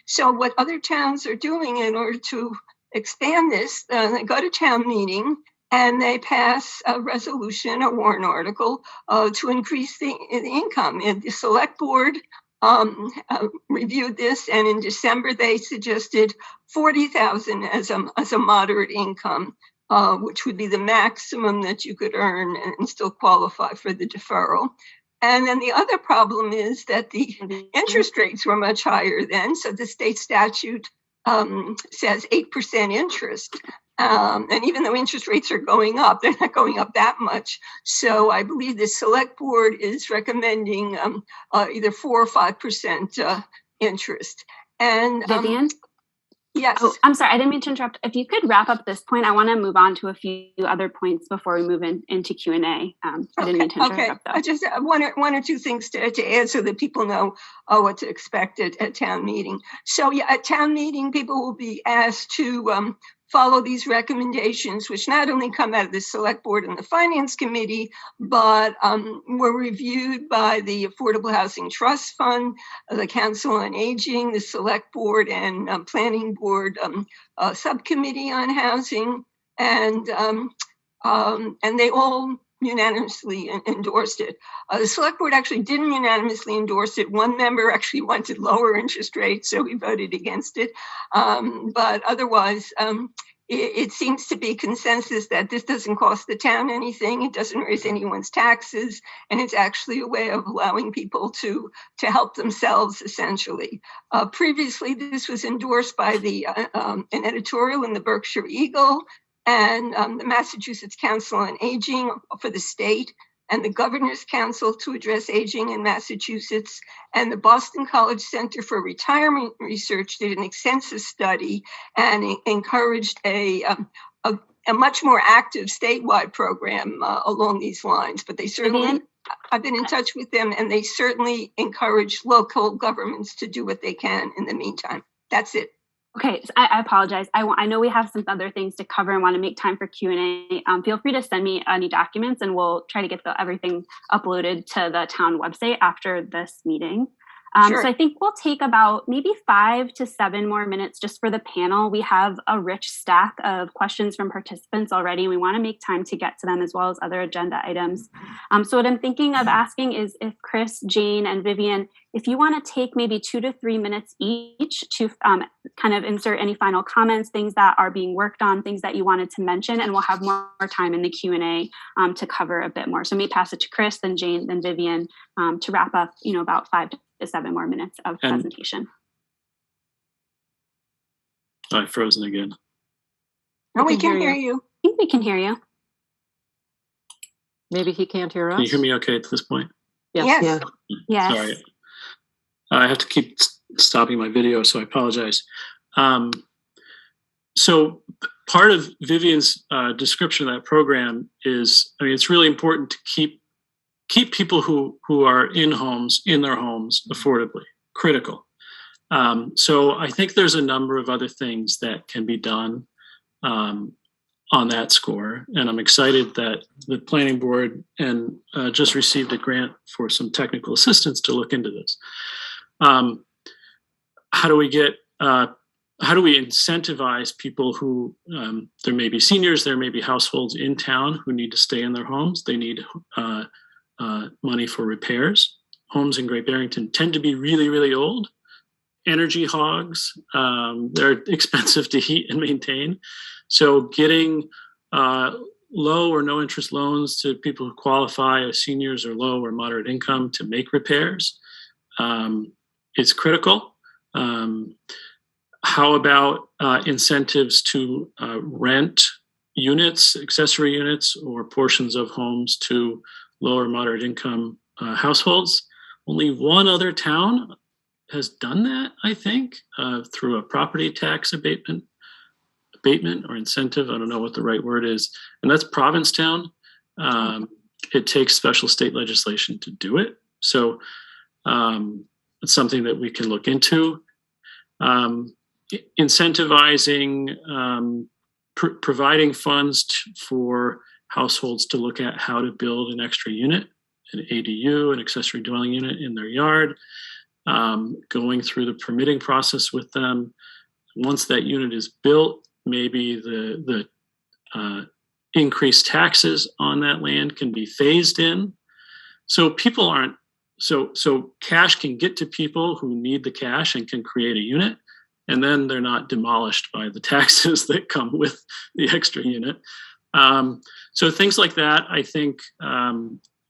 So what other towns are doing in order to expand this, they go to town meeting and they pass a resolution, a warrant article, to increase the income. And the select board reviewed this, and in December they suggested $40,000 as a moderate income, which would be the maximum that you could earn and still qualify for the deferral. And then the other problem is that the interest rates were much higher then. So the state statute says 8% interest. And even though interest rates are going up, they're not going up that much. So I believe the select board is recommending either 4 or 5% interest. And Vivian? Yes. Oh, I'm sorry. I didn't mean to interrupt. If you could wrap up this point, I want to move on to a few other points before we move into Q&A. I didn't mean to interrupt, though. I just one or two things to add so that people know what to expect at town meeting. So yeah, at town meeting, people will be asked to follow these recommendations, which not only come out of the Select Board and the Finance Committee, but were reviewed by the Affordable Housing Trust Fund, the Council on Aging, the Select Board and Planning Board Subcommittee on Housing, and they all unanimously endorsed it. The Select Board actually didn't unanimously endorse it. One member actually wanted lower interest rates, so he voted against it. But otherwise, it seems to be consensus that this doesn't cost the town anything. It doesn't raise anyone's taxes, and it's actually a way of allowing people to help themselves, essentially. Previously, this was endorsed by an editorial in the Berkshire Eagle, and the Massachusetts Council on Aging for the state, and the Governor's Council to Address Aging in Massachusetts, and the Boston College Center for Retirement Research did an extensive study and encouraged a much more active statewide program along these lines. But they certainly, I've been in touch with them, and they certainly encourage local governments to do what they can in the meantime. That's it. Okay, so I apologize. I know we have some other things to cover and want to make time for Q&A. Feel free to send me any documents, and we'll try to get everything uploaded to the town website after this meeting. Sure. So I think we'll take about maybe 5 to 7 more minutes just for the panel. We have a rich stack of questions from participants already, and we want to make time to get to them as well as other agenda items. So what I'm thinking of asking is if Chris, Jane, and Vivian, if you want to take maybe 2 to 3 minutes each to kind of insert any final comments, things that are being worked on, things that you wanted to mention, and we'll have more time in the Q&A to cover a bit more. So maybe pass it to Chris, then Jane, then Vivian to wrap up, about 5 to 7 more minutes of presentation. I'm frozen again. No, we can hear you. I think we can hear you. Maybe he can't hear us. Can you hear me okay at this point? Yes. Yeah. Yes. Sorry. I have to keep stopping my video, so I apologize. So part of Vivian's description of that program is, it's really important to keep people who are in their homes affordably, critical. So I think there's a number of other things that can be done on that score. And I'm excited that the planning board and just received a grant for some technical assistance to look into this. How do we incentivize people who, there may be seniors, there may be households in town who need to stay in their homes. They need money for repairs. Homes in Great Barrington tend to be really, really old. Energy hogs, they're expensive to heat and maintain. So getting low or no interest loans to people who qualify as seniors or low or moderate income to make repairs is critical. How about incentives to rent units, accessory units, or portions of homes to low or moderate income households? Only one other town has done that, I think, through a property tax abatement or incentive. I don't know what the right word is. And that's Provincetown. It takes special state legislation to do it. So it's something that we can look into. Incentivizing, providing funds for households to look at how to build an extra unit, an ADU, an accessory dwelling unit in their yard, going through the permitting process with them. Once that unit is built, maybe the increased taxes on that land can be phased in. So people aren't, so cash can get to people who need the cash and can create a unit, and then they're not demolished by the taxes that come with the extra unit. So things like that, I think,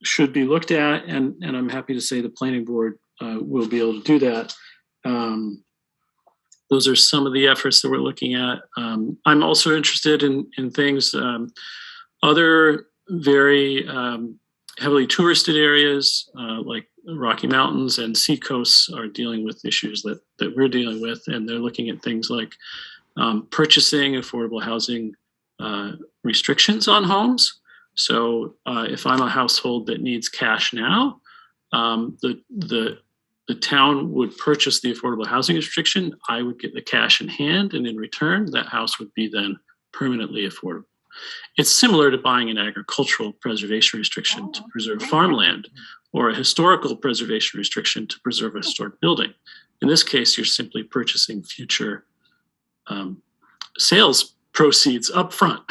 should be looked at, and I'm happy to say the planning board will be able to do that. Those are some of the efforts that we're looking at. I'm also interested in things, other very heavily touristed areas like Rocky Mountains and Seacoasts are dealing with issues that we're dealing with, and they're looking at things like purchasing affordable housing restrictions on homes. So if I'm a household that needs cash now, the town would purchase the affordable housing restriction. I would get the cash in hand, and in return, that house would be then permanently affordable. It's similar to buying an agricultural preservation restriction to preserve farmland, or a historical preservation restriction to preserve a historic building. In this case, you're simply purchasing future sales proceeds up front.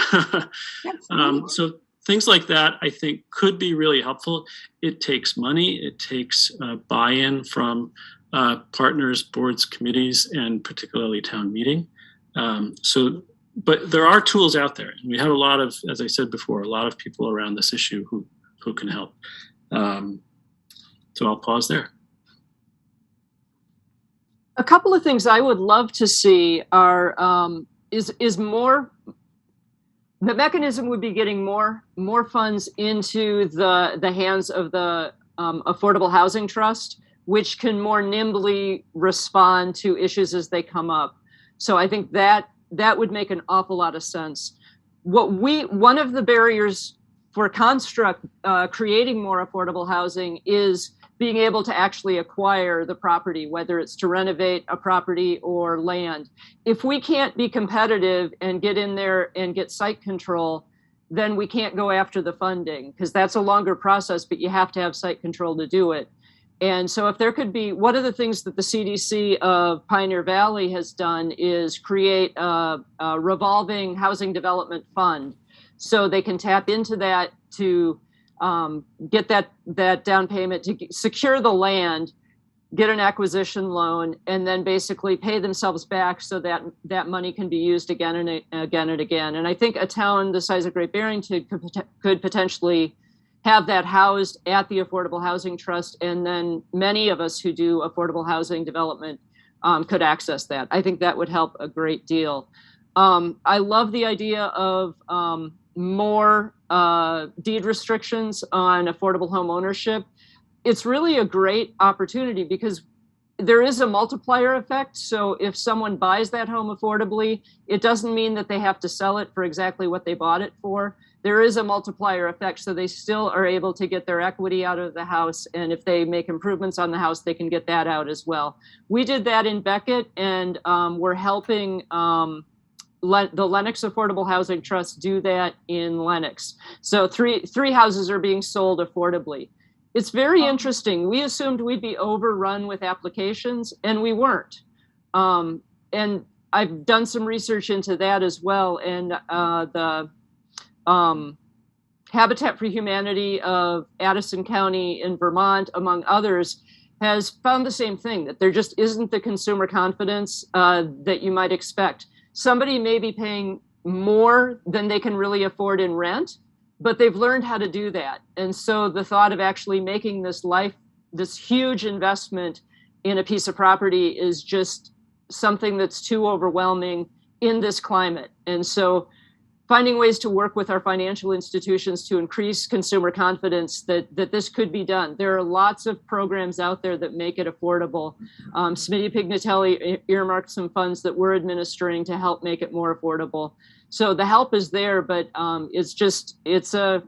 So things like that, I think, could be really helpful. It takes money. It takes buy-in from partners, boards, committees, and particularly town meeting. But there are tools out there. And we have a lot of, as I said before, a lot of people around this issue who can help. So I'll pause there. A couple of things I would love to see are is more. The mechanism would be getting more funds into the hands of the Affordable Housing Trust, which can more nimbly respond to issues as they come up. So I think that would make an awful lot of sense. One of the barriers for Construct creating more affordable housing is being able to actually acquire the property, whether it's to renovate a property or land. If we can't be competitive and get in there and get site control, then we can't go after the funding, because that's a longer process, but you have to have site control to do it. And so if there could be, one of the things that the CDC of Pioneer Valley has done is create a revolving housing development fund. So they can tap into that to get that down payment, to secure the land, get an acquisition loan, and then basically pay themselves back so that that money can be used again and again and again. And I think a town the size of Great Barrington could potentially have that housed at the Affordable Housing Trust, and then many of us who do affordable housing development could access that. I think that would help a great deal. I love the idea of more deed restrictions on affordable home ownership. It's really a great opportunity because there is a multiplier effect. So if someone buys that home affordably, it doesn't mean that they have to sell it for exactly what they bought it for. There is a multiplier effect, so they still are able to get their equity out of the house. And if they make improvements on the house, they can get that out as well. We did that in Beckett, and we're helping the Lenox Affordable Housing Trust do that in Lenox. So three houses are being sold affordably. It's very interesting. We assumed we'd be overrun with applications, and we weren't. And I've done some research into that as well. And the Habitat for Humanity of Addison County in Vermont, among others, has found the same thing, that there just isn't the consumer confidence that you might expect. Somebody may be paying more than they can really afford in rent, but they've learned how to do that. And so the thought of actually making this huge investment in a piece of property is just something that's too overwhelming in this climate. And so finding ways to work with our financial institutions to increase consumer confidence that this could be done. There are lots of programs out there that make it affordable. Smitty Pignatelli earmarked some funds that we're administering to help make it more affordable. So the help is there, but it's a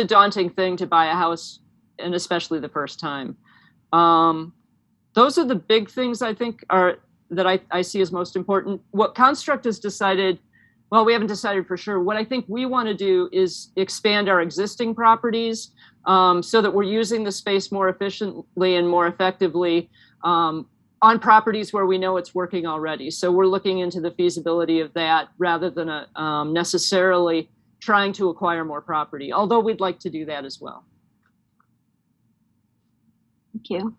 daunting thing to buy a house, and especially the first time. Those are the big things I think that I see as most important. What Construct has decided, well, we haven't decided for sure. What I think we want to do is expand our existing properties so that we're using the space more efficiently and more effectively on properties where we know it's working already. So we're looking into the feasibility of that rather than necessarily trying to acquire more property, although we'd like to do that as well. Thank you.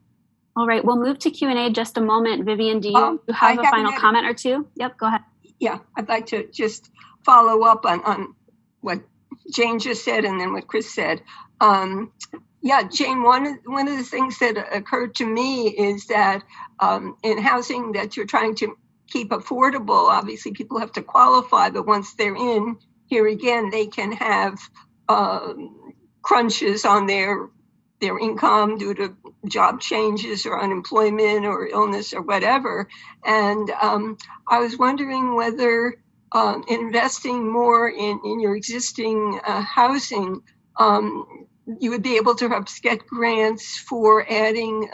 All right, we'll move to Q&A just a moment. Vivian, do you have a final comment or two? Yep, go ahead. Yeah, I'd like to just follow up on what Jane just said and then what Chris said. Yeah, Jane, one of the things that occurred to me is that in housing that you're trying to keep affordable, obviously people have to qualify, but once they're in, here again, they can have crunches on their income due to job changes or unemployment or illness or whatever. And I was wondering whether investing more in your existing housing, you would be able to perhaps get grants for adding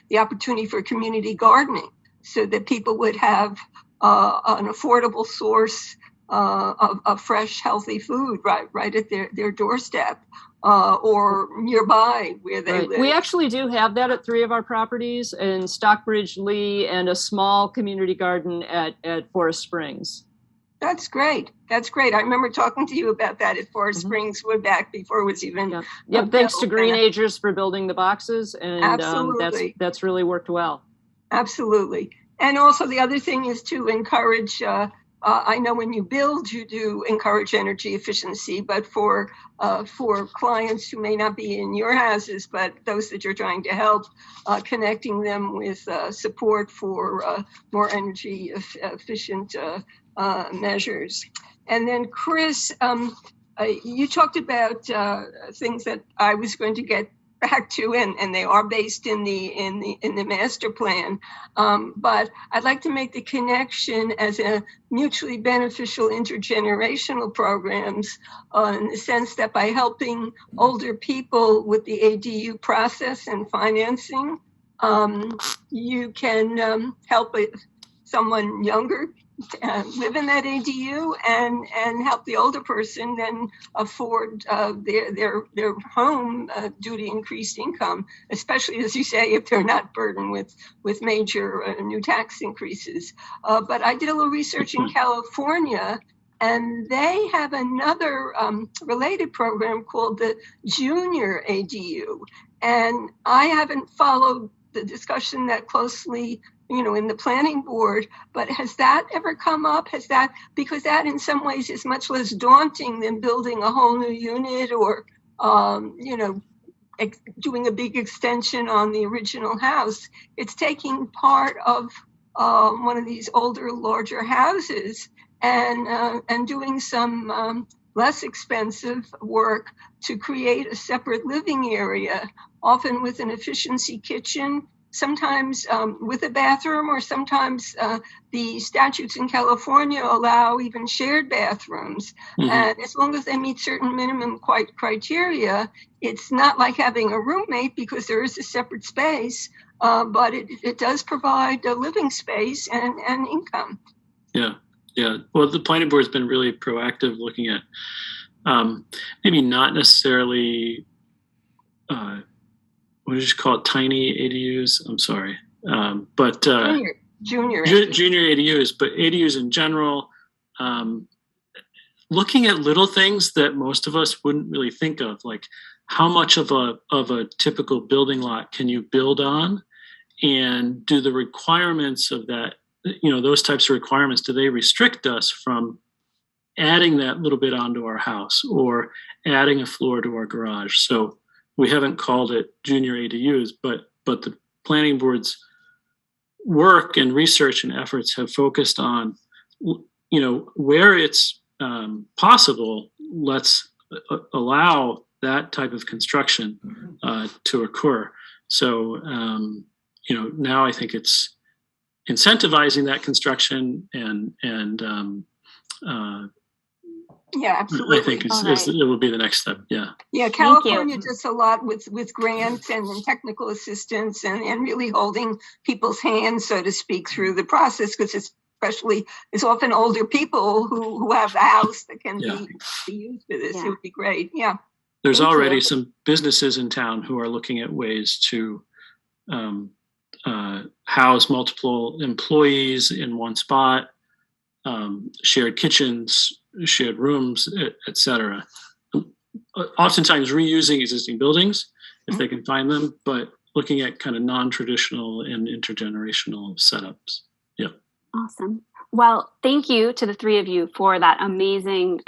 the opportunity for community gardening so that people would have an affordable source of fresh, healthy food right at their doorstep or nearby where they live. We actually do have that at 3 of our properties, in Stockbridge, Lee, and a small community garden at Forest Springs. That's great. That's great. I remember talking to you about that at Forest Springs way back before it was even. Yep. Thanks to Green Acres for building the boxes, and absolutely. That's really worked well. Absolutely. And also the other thing is to encourage. I know when you build, you do encourage energy efficiency, but for clients who may not be in your houses, but those that you're trying to help, connecting them with support for more energy efficient measures. And then Chris, you talked about things that I was going to get back to, and they are based in the master plan. But I'd like to make the connection as a mutually beneficial intergenerational programs in the sense that by helping older people with the ADU process and financing, you can help someone younger live in that ADU and help the older person then afford their home due to increased income, especially, as you say, if they're not burdened with major new tax increases. But I did a little research in California, and they have another related program called the Junior ADU. And I haven't followed the discussion that closely, in the planning board, but has that ever come up? Because that in some ways is much less daunting than building a whole new unit or, doing a big extension on the original house. It's taking part of one of these older, larger houses and doing some less expensive work to create a separate living area, often with an efficiency kitchen, sometimes with a bathroom, or sometimes the statutes in California allow even shared bathrooms. And as long as they meet certain minimum criteria, it's not like having a roommate because there is a separate space, but it does provide a living space and income. Yeah. Well, the planning board has been really proactive looking at maybe not necessarily what did you call it? Tiny ADUs. I'm sorry, but junior ADUs, but ADUs in general. Looking at little things that most of us wouldn't really think of, like how much of a typical building lot can you build on, and do the requirements of that, those types of requirements, do they restrict us from adding that little bit onto our house or adding a floor to our garage? So we haven't called it junior ADUs, but the planning board's work and research and efforts have focused on, where it's possible, let's allow that type of construction to occur. So, now I think it's incentivizing that construction and yeah, absolutely. I think it will be the next step. Yeah. Yeah, California does a lot with grants and technical assistance and really holding people's hands, so to speak, through the process, because it's often older people who have a house that can be used for this. It would be great. Yeah. There's already some businesses in town who are looking at ways to house multiple employees in one spot, shared kitchens, shared rooms, etc. Oftentimes reusing existing buildings if they can find them, but looking at kind of non-traditional and intergenerational setups. Yeah. Awesome. Well, thank you to the three of you for that amazing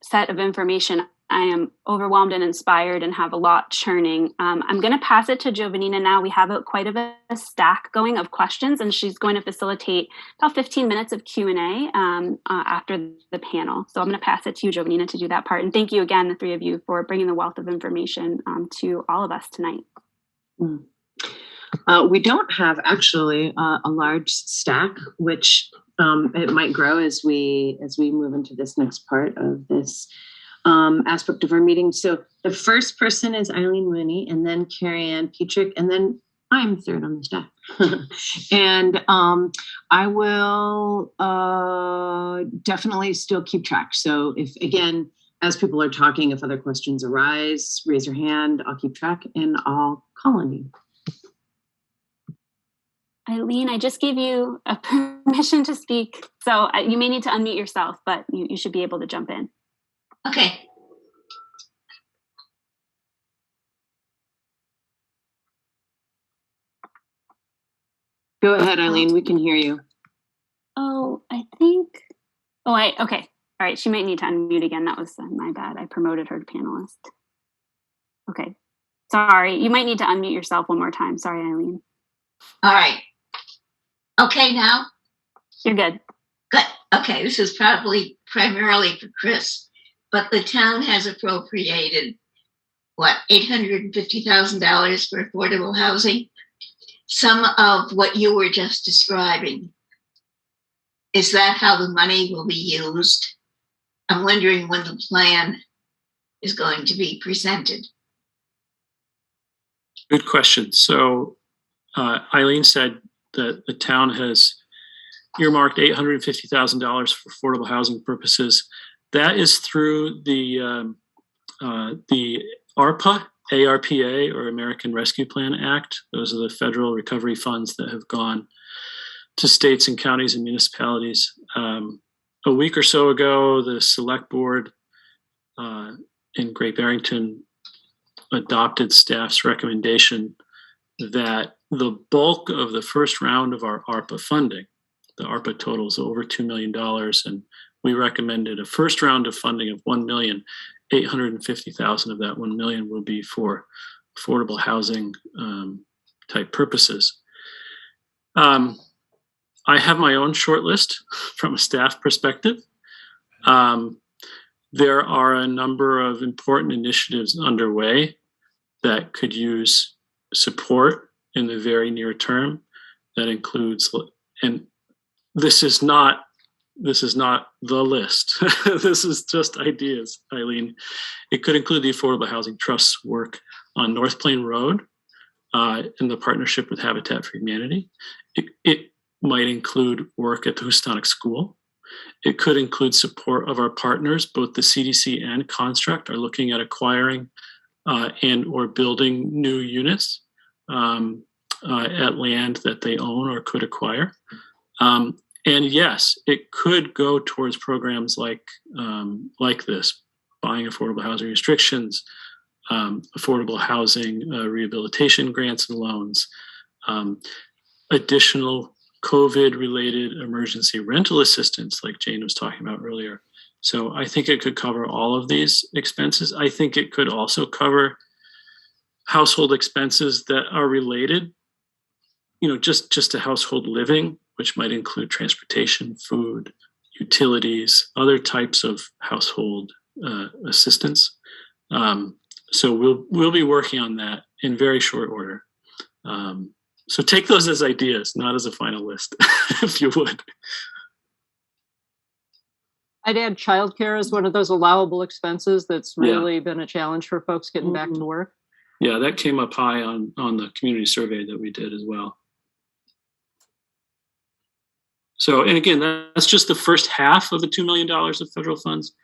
set of information. I am overwhelmed and inspired and have a lot churning. I'm going to pass it to Giovannina now. We have quite a stack going of questions, and she's going to facilitate about 15 minutes of Q&A after the panel. So I'm going to pass it to you, Giovannina, to do that part. And thank you again, the three of you, for bringing the wealth of information to all of us tonight. We don't have actually a large stack, which it might grow as we move into this next part of this aspect of our meeting. So the first person is Eileen Mooney, and then Carrie Ann Petrick, and then I'm third on the stack. And I will definitely still keep track. So if, again, as people are talking, if other questions arise, raise your hand, I'll keep track and I'll call on you. Eileen, I just gave you a permission to speak. So you may need to unmute yourself, but you should be able to jump in. Okay. Go ahead, Eileen, we can hear you. Oh, okay. All right, she might need to unmute again. That was my bad. I promoted her to panelist. Okay, sorry. You might need to unmute yourself one more time. Sorry, Eileen. All right. Okay, now? You're good. Good. Okay, this is probably primarily for Chris, but the town has appropriated, what, $850,000 for affordable housing? Some of what you were just describing, is that how the money will be used? I'm wondering when the plan is going to be presented. Good question. So Eileen said that the town has earmarked $850,000 for affordable housing purposes. That is through the ARPA, ARPA, or American Rescue Plan Act. Those are the federal recovery funds that have gone to states and counties and municipalities. A week or so ago, the select board in Great Barrington adopted staff's recommendation that the bulk of the first round of our ARPA funding, the ARPA total is over $2 million, and we recommended a first round of funding of $1 million. $850,000 of that $1 million will be for affordable housing type purposes. I have my own short list from a staff perspective. There are a number of important initiatives underway that could use support in the very near term. That includes, and this is not the list. This is just ideas, Eileen. It could include the Affordable Housing Trust's work on North Plain Road in the partnership with Habitat for Humanity. It might include work at the Houstonic School. It could include support of our partners. Both the CDC and Construct are looking at acquiring and or building new units at land that they own or could acquire. And yes, it could go towards programs like this, buying affordable housing restrictions, affordable housing rehabilitation grants and loans, additional COVID-related emergency rental assistance, like Jane was talking about earlier. So I think it could cover all of these expenses. I think it could also cover household expenses that are related, just to household living, which might include transportation, food, utilities, other types of household assistance. So we'll be working on that in very short order. So take those as ideas, not as a final list, if you would. I'd add childcare as one of those allowable expenses that's really been a challenge for folks getting back to work. Yeah, that came up high on the community survey that we did as well. So, and again, that's just the first half of the $2 million of federal funds.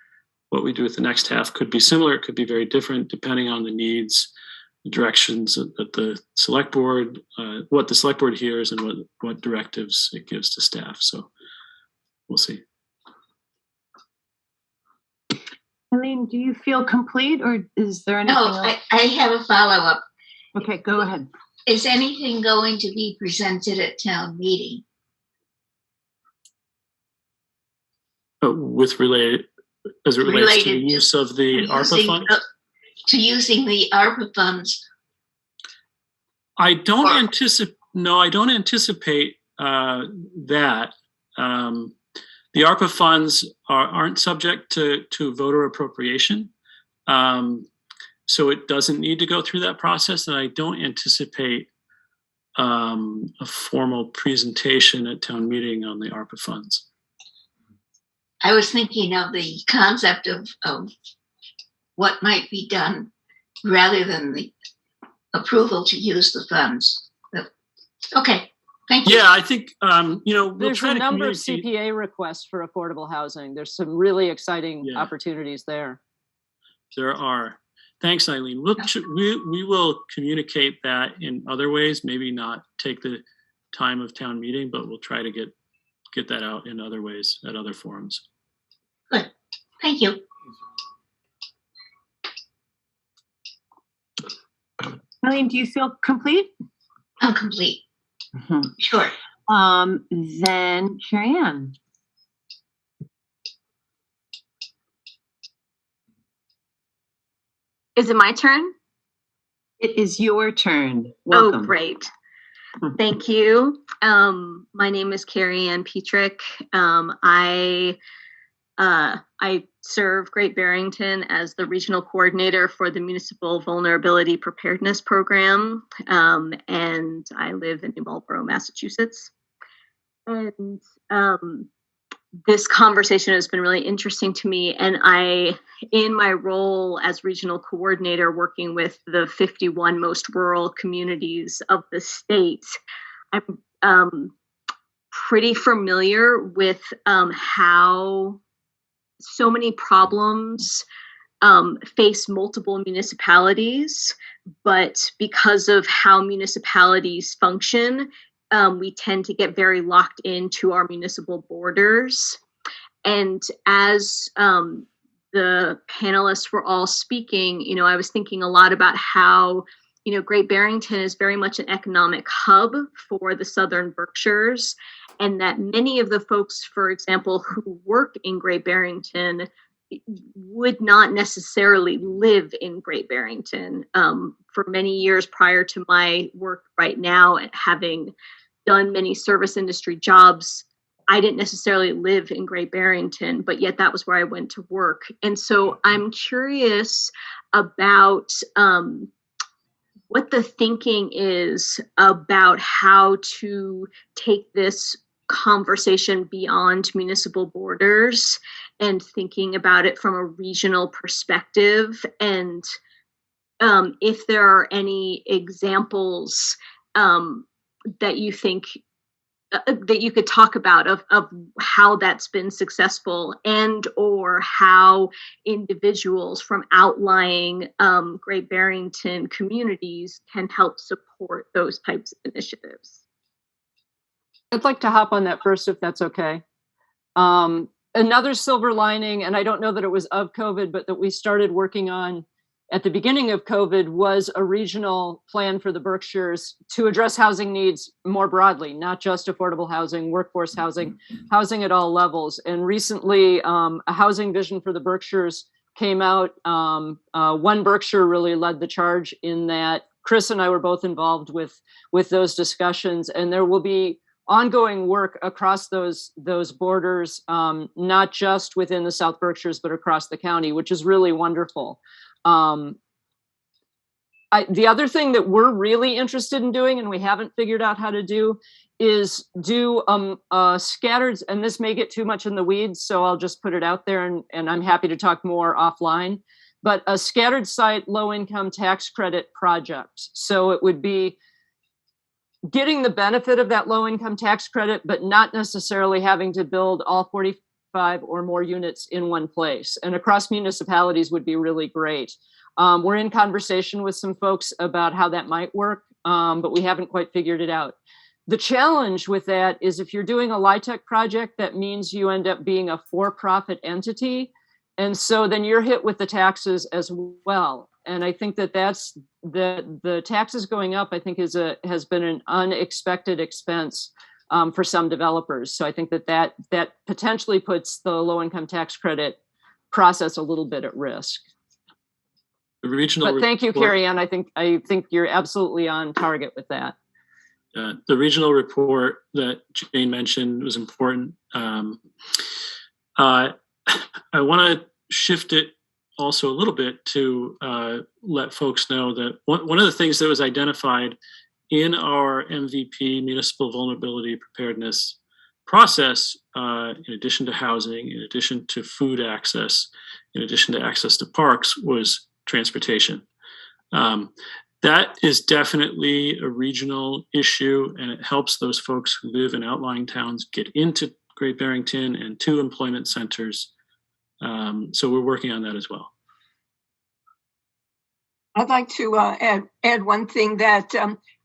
What we do with the next half could be similar, it could be very different depending on the needs, the directions that the select board, what the select board hears and what directives it gives to staff. So we'll see. Eileen, do you feel complete or is there anything else? No, I have a follow-up. Okay, go ahead. Is anything going to be presented at town meeting? As it relates to the use of the ARPA funds? To using the ARPA funds? I don't anticipate that. The ARPA funds aren't subject to voter appropriation. So it doesn't need to go through that process. And I don't anticipate a formal presentation at town meeting on the ARPA funds. I was thinking of the concept of what might be done rather than the approval to use the funds. Okay, thank you. Yeah, I think, we'll There's try a to number of communicate. CPA requests for affordable housing. There's some really exciting opportunities there. There are. Thanks, Eileen. We will communicate that in other ways, maybe not take the time of town meeting, but we'll try to get that out in other ways at other forums. Good. Thank you. Eileen, do you feel complete? I'm complete. Mm-hmm. Sure. Then Carrie Ann. Is it my turn? It is your turn. Welcome. Oh, great. Thank you. My name is Carrie Ann Petrick. I serve Great Barrington as the regional coordinator for the Municipal Vulnerability Preparedness Program, and I live in New Marlborough, Massachusetts. And this conversation has been really interesting to me, and in my role as regional coordinator working with the 51 most rural communities of the state, I'm pretty familiar with how so many problems face multiple municipalities, but because of how municipalities function, we tend to get very locked into our municipal borders. And as the panelists were all speaking, I was thinking a lot about how, Great Barrington is very much an economic hub for the Southern Berkshires, and that many of the folks, for example, who work in Great Barrington would not necessarily live in Great Barrington. For many years prior to my work right now, and having done many service industry jobs, I didn't necessarily live in Great Barrington, but yet that was where I went to work. And so I'm curious about what the thinking is about how to take this conversation beyond municipal borders and thinking about it from a regional perspective. And if there are any examples that you think that you could talk about of how that's been successful, and or how individuals from outlying Great Barrington communities can help support those types of initiatives. I'd like to hop on that first, if that's okay. Another silver lining, and I don't know that it was of COVID, but that we started working on at the beginning of COVID, was a regional plan for the Berkshires to address housing needs more broadly, not just affordable housing, workforce housing, housing at all levels. And recently, a housing vision for the Berkshires came out. One Berkshire really led the charge in that. Chris and I were both involved with those discussions, and there will be ongoing work across those borders, not just within the South Berkshires, but across the county, which is really wonderful. The other thing that we're really interested in doing, and we haven't figured out how to do, is do scattered, and this may get too much in the weeds, so I'll just put it out there, and I'm happy to talk more offline, but a scattered site low-income tax credit project. So it would be getting the benefit of that low-income tax credit, but not necessarily having to build all 45 or more units in one place. And across municipalities would be really great. We're in conversation with some folks about how that might work, but we haven't quite figured it out. The challenge with that is if you're doing a LIHTC project, that means you end up being a for-profit entity. And so then you're hit with the taxes as well. And I think that's the taxes going up, I think has been an unexpected expense for some developers. So I think that potentially puts the low-income tax credit process a little bit at risk. But thank you, Carrie Ann. I think you're absolutely on target with that. The regional report that Jane mentioned was important. I want to shift it also a little bit to let folks know that one of the things that was identified in our MVP, municipal vulnerability preparedness process, in addition to housing, in addition to food access, in addition to access to parks, was transportation. That is definitely a regional issue, and it helps those folks who live in outlying towns get into Great Barrington and to employment centers. So we're working on that as well. I'd like to add one thing, that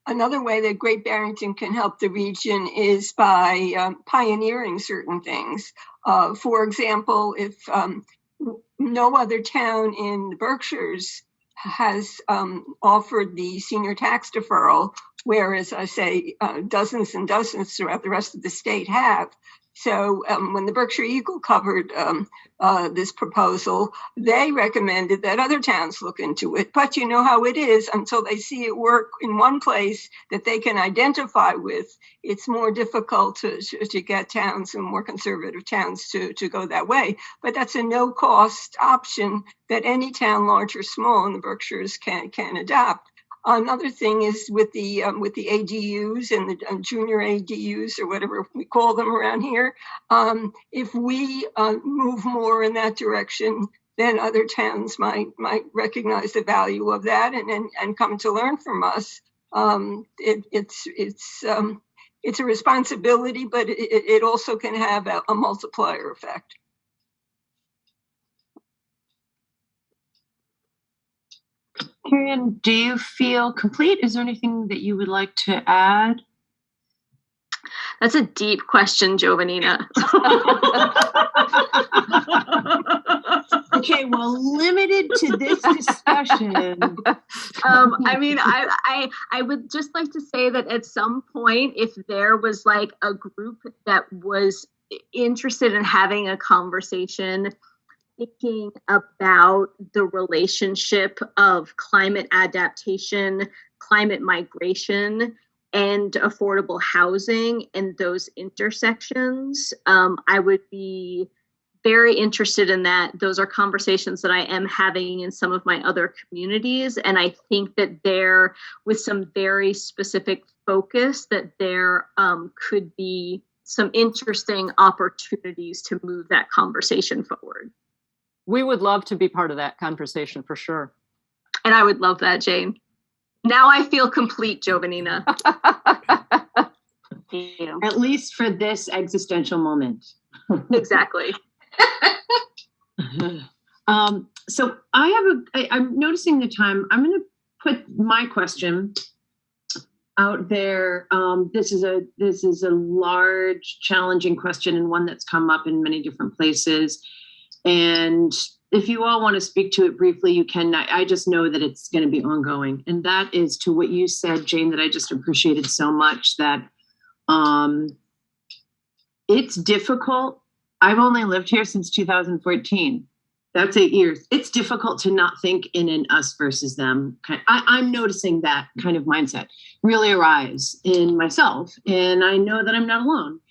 another way that Great Barrington can help the region is by pioneering certain things. For example, if no other town in the Berkshires has offered the senior tax deferral, whereas I say dozens and dozens throughout the rest of the state have. So when the Berkshire Eagle covered this proposal, they recommended that other towns look into it. But you know how it is, until they see it work in one place that they can identify with, it's more difficult to get towns and more conservative towns to go that way. But that's a no-cost option that any town, large or small, in the Berkshires can adopt. Another thing is with the ADUs and the junior ADUs, or whatever we call them around here. If we move more in that direction, then other towns might recognize the value of that and come to learn from us. It's a responsibility, but it also can have a multiplier effect. Karen, do you feel complete? Is there anything that you would like to add? That's a deep question, Giovannina. Okay, well, limited to this discussion. I mean, I would just like to say that at some point, if there was like a group that was interested in having a conversation thinking about the relationship of climate adaptation, climate migration, and affordable housing and those intersections, I would be very interested in that. Those are conversations that I am having in some of my other communities. And I think that there, with some very specific focus, that there could be some interesting opportunities to move that conversation forward. We would love to be part of that conversation for sure. And I would love that, Jane. Now I feel complete, Giovannina. Thank you. At least for this existential moment. Exactly. So I'm noticing the time. I'm going to put my question out there. This is a large, challenging question, and one that's come up in many different places. And if you all want to speak to it briefly, you can. I just know that it's going to be ongoing. And that is to what you said, Jane, that I just appreciated so much, that it's difficult. I've only lived here since 2014. That's 8 years. It's difficult to not think in an us versus them. I'm noticing that kind of mindset really arise in myself. And I know that I'm not alone.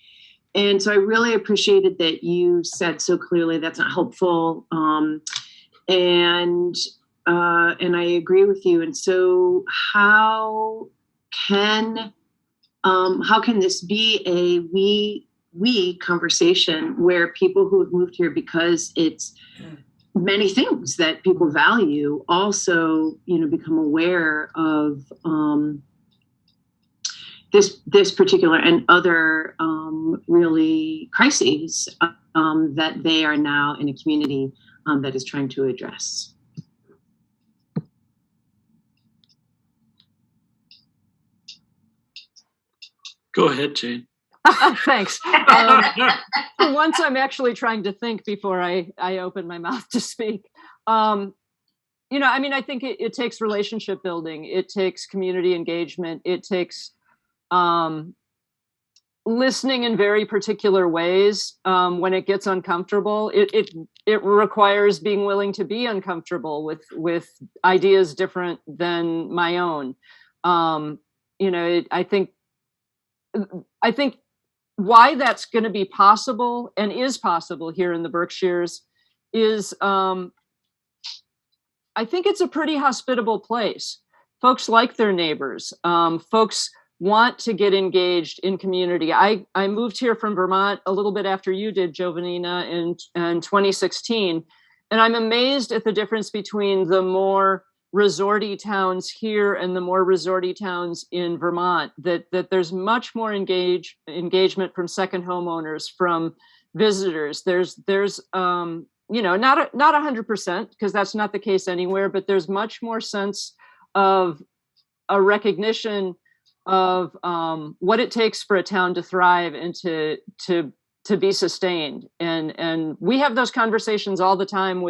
And so I really appreciated that you said so clearly that's not helpful. And I agree with you. And so how can this be a we conversation where people who have moved here because it's many things that people value also, become aware of this particular and other really crises that they are now in a community that is trying to address. Go ahead, Jane. Thanks. For once, I'm actually trying to think before I open my mouth to speak. I think it takes relationship building. It takes community engagement. It takes listening in very particular ways when it gets uncomfortable. It requires being willing to be uncomfortable with ideas different than my own. I think why that's going to be possible and is possible here in the Berkshires is I think it's a pretty hospitable place. folks like their neighbors. Folks want to get engaged in community. I moved here from Vermont a little bit after you did, Jovanina, in 2016. And I'm amazed at the difference between the more resorty towns here and the more resorty towns in Vermont, that there's much more engagement from second homeowners, from visitors. There's not 100%, because that's not the case anywhere, but there's much more sense of a recognition of what it takes for a town to thrive and to be sustained. And we have those conversations all the time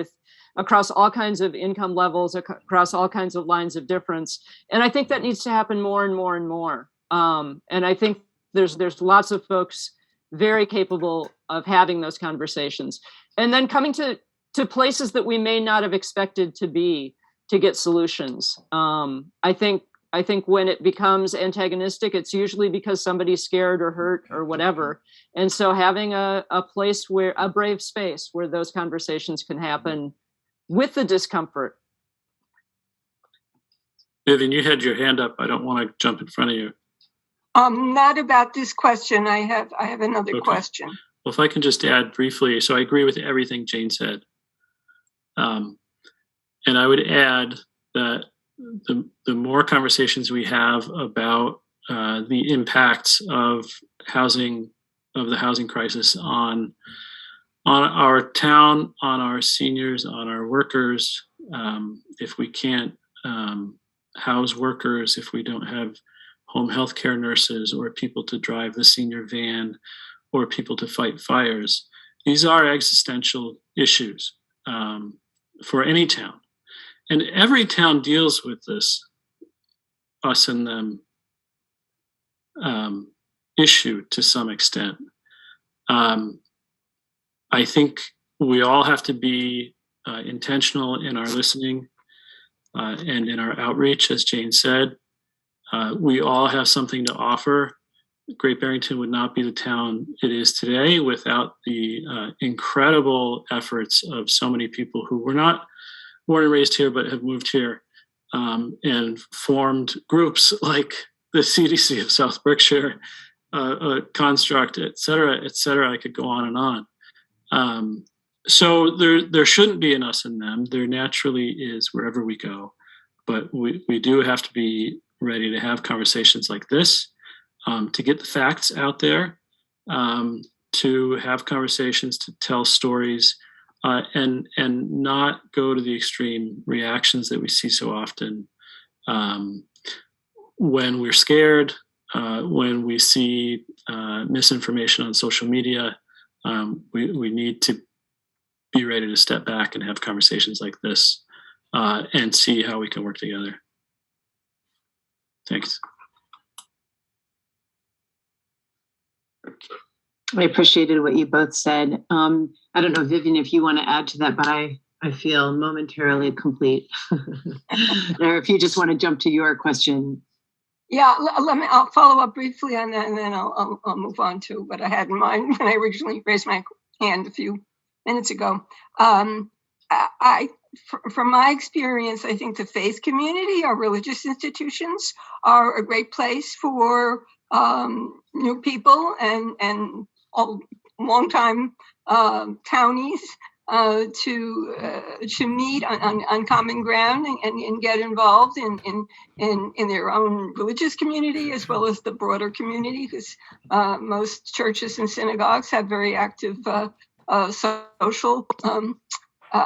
across all kinds of income levels, across all kinds of lines of difference. And I think that needs to happen more and more and more. And I think there's lots of folks very capable of having those conversations, and then coming to places that we may not have expected to be to get solutions. I think when it becomes antagonistic, it's usually because somebody's scared or hurt or whatever. And so having a place a brave space where those conversations can happen with the discomfort. Vivian, you had your hand up. I don't want to jump in front of you. Not about this question. I have another question. Well, if I can just add briefly, so I agree with everything Jane said. And I would add that the more conversations we have about the impacts of the housing crisis on our town, on our seniors, on our workers, if we can't house workers, if we don't have home health care nurses or people to drive the senior van or people to fight fires, these are existential issues for any town. And every town deals with this us and them issue to some extent. I think we all have to be intentional in our listening and in our outreach, as Jane said. We all have something to offer. Great Barrington would not be the town it is today without the incredible efforts of so many people who were not born and raised here, but have moved here and formed groups like the CDC of South Berkshire, Construct, et cetera, et cetera. I could go on and on. So there shouldn't be an us and them. There naturally is wherever we go, but we do have to be ready to have conversations like this, to get the facts out there, to have conversations, to tell stories, and not go to the extreme reactions that we see so often when we're scared, when we see misinformation on social media. We need to be ready to step back and have conversations like this and see how we can work together. Thanks. I appreciated what you both said. I don't know, Vivian, if you want to add to that, but I feel momentarily complete. Or if you just want to jump to your question. Yeah, I'll follow up briefly on that, and then I'll move on to what I had in mind when I originally raised my hand a few minutes ago. From my experience, I think the faith community, our religious institutions, are a great place for new people and all longtime townies to meet on common ground and get involved in their own religious community as well as the broader community, because most churches and synagogues have very active social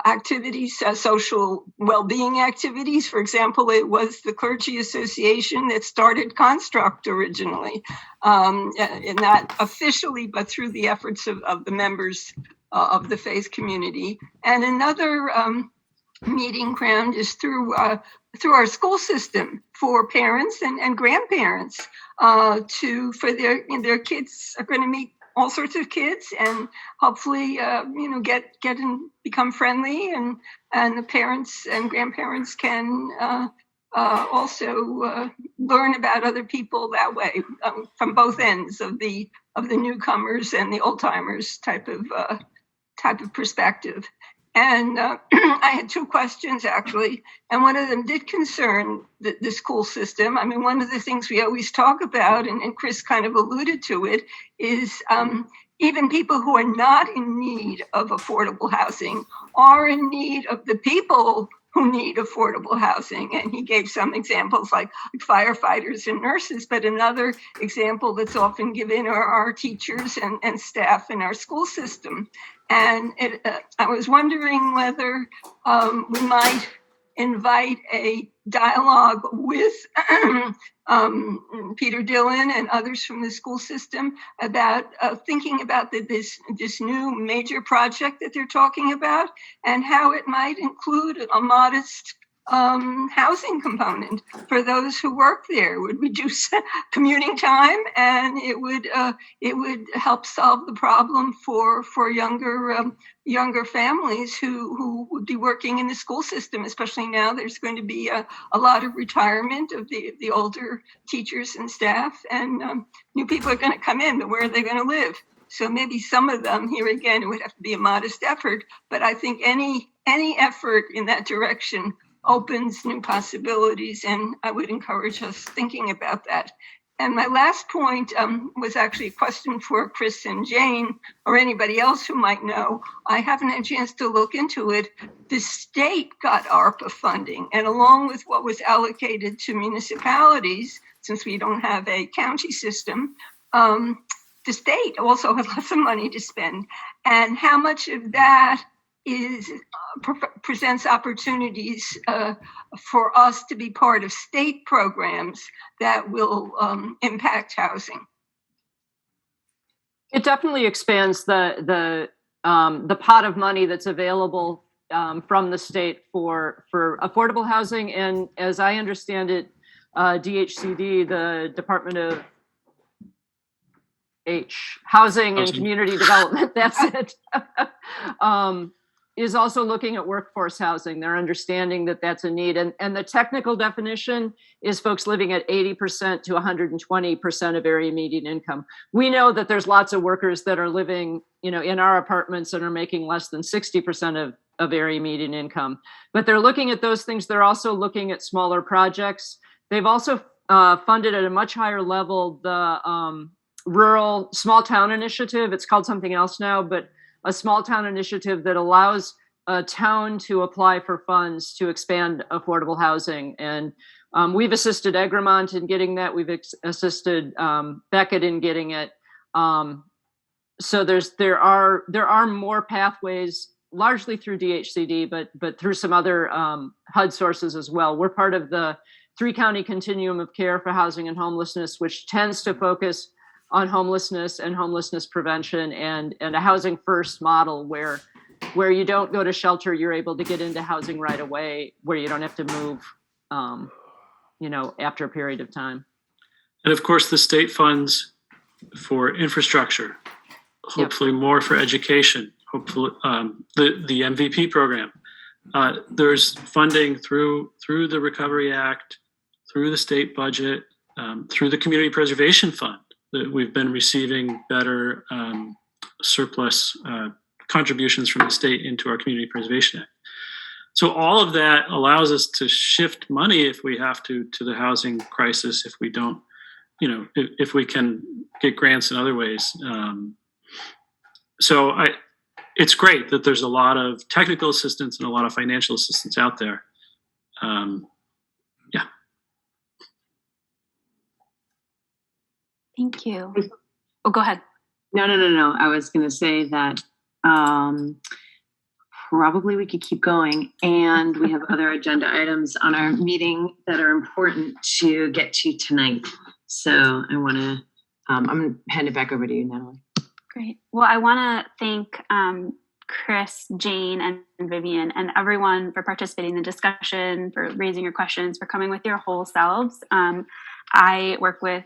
activities, social well-being activities. For example, it was the Clergy Association that started Construct originally, and not officially, but through the efforts of the members of the faith community. And another meeting ground is through our school system for parents and grandparents for their kids are going to meet all sorts of kids and hopefully get and become friendly, and the parents and grandparents can also learn about other people that way, from both ends of the newcomers and the old timers type of perspective. And I had two questions, actually. And one of them did concern the school system. I mean, one of the things we always talk about, and Chris kind of alluded to it, is even people who are not in need of affordable housing are in need of the people who need affordable housing. And he gave some examples like firefighters and nurses, but another example that's often given are our teachers and staff in our school system. And I was wondering whether we might invite a dialogue with Peter Dillon and others from the school system about thinking about this new major project that they're talking about and how it might include a modest housing component for those who work there. It would reduce commuting time, and it would help solve the problem for younger families who would be working in the school system, especially now there's going to be a lot of retirement of the older teachers and staff, and new people are going to come in, but where are they going to live? So maybe some of them, here again, it would have to be a modest effort, but I think any effort in that direction opens new possibilities, and I would encourage us thinking about that. And my last point was actually a question for Chris and Jane, or anybody else who might know. I haven't had a chance to look into it. The state got ARPA funding, and along with what was allocated to municipalities, since we don't have a county system, the state also has lots of money to spend. And how much of that presents opportunities for us to be part of state programs that will impact housing? It definitely expands the pot of money that's available from the state for affordable housing, and as I understand it, DHCD, the Department of Housing and Community Development, that's it, is also looking at workforce housing. They're understanding that that's a need. And the technical definition is folks living at 80% to 120% of area median income. We know that there's lots of workers that are living, in our apartments and are making less than 60% of area median income. But they're looking at those things. They're also looking at smaller projects. They've also funded at a much higher level the rural small town initiative. It's called something else now, but a small town initiative that allows a town to apply for funds to expand affordable housing. And we've assisted Egremont in getting that. We've assisted Beckett in getting it. So there are more pathways, largely through DHCD, but through some other HUD sources as well. We're part of the 3-county continuum of care for housing and homelessness, which tends to focus on homelessness and homelessness prevention, and a housing first model where you don't go to shelter, you're able to get into housing right away, where you don't have to move, after a period of time. And of course, the state funds for infrastructure, hopefully more for education, hopefully the MVP program. There's funding through the Recovery Act, through the state budget, through the Community Preservation Fund. That we've been receiving better surplus contributions from the state into our Community Preservation Act. So all of that allows us to shift money if we have to the housing crisis, if we don't, if we can get grants in other ways. It's great that there's a lot of technical assistance and a lot of financial assistance out there. Thank you. Oh, go ahead. No. I was going to say that probably we could keep going, and we have other agenda items on our meeting that are important to get to tonight. So I want to, I'm going to hand it back over to you, Natalie. Great. Well, I want to thank Chris, Jane, and Vivian, and everyone for participating in the discussion, for raising your questions, for coming with your whole selves. I work with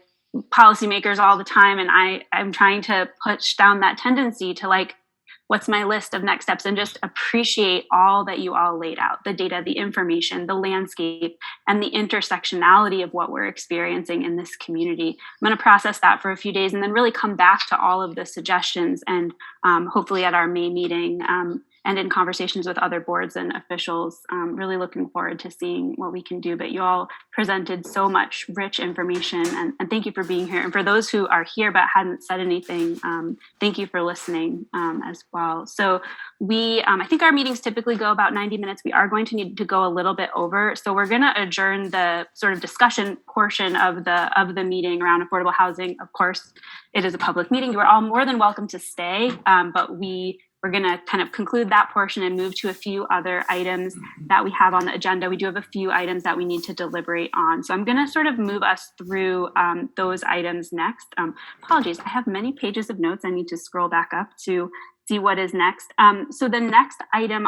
policymakers all the time, and I'm trying to push down that tendency to what's my list of next steps, and just appreciate all that you all laid out, the data, the information, the landscape, and the intersectionality of what we're experiencing in this community. I'm going to process that for a few days and then really come back to all of the suggestions, and hopefully at our May meeting and in conversations with other boards and officials. Really looking forward to seeing what we can do. But you all presented so much rich information, and thank you for being here. And for those who are here but hadn't said anything, thank you for listening as well. So I think our meetings typically go about 90 minutes. We are going to need to go a little bit over. So we're going to adjourn the sort of discussion portion of the meeting around affordable housing. Of course, it is a public meeting. You are all more than welcome to stay, but we're going to kind of conclude that portion and move to a few other items that we have on the agenda. We do have a few items that we need to deliberate on. So I'm going to sort of move us through those items next. Apologies, I have many pages of notes. I need to scroll back up to see what is next. So the next item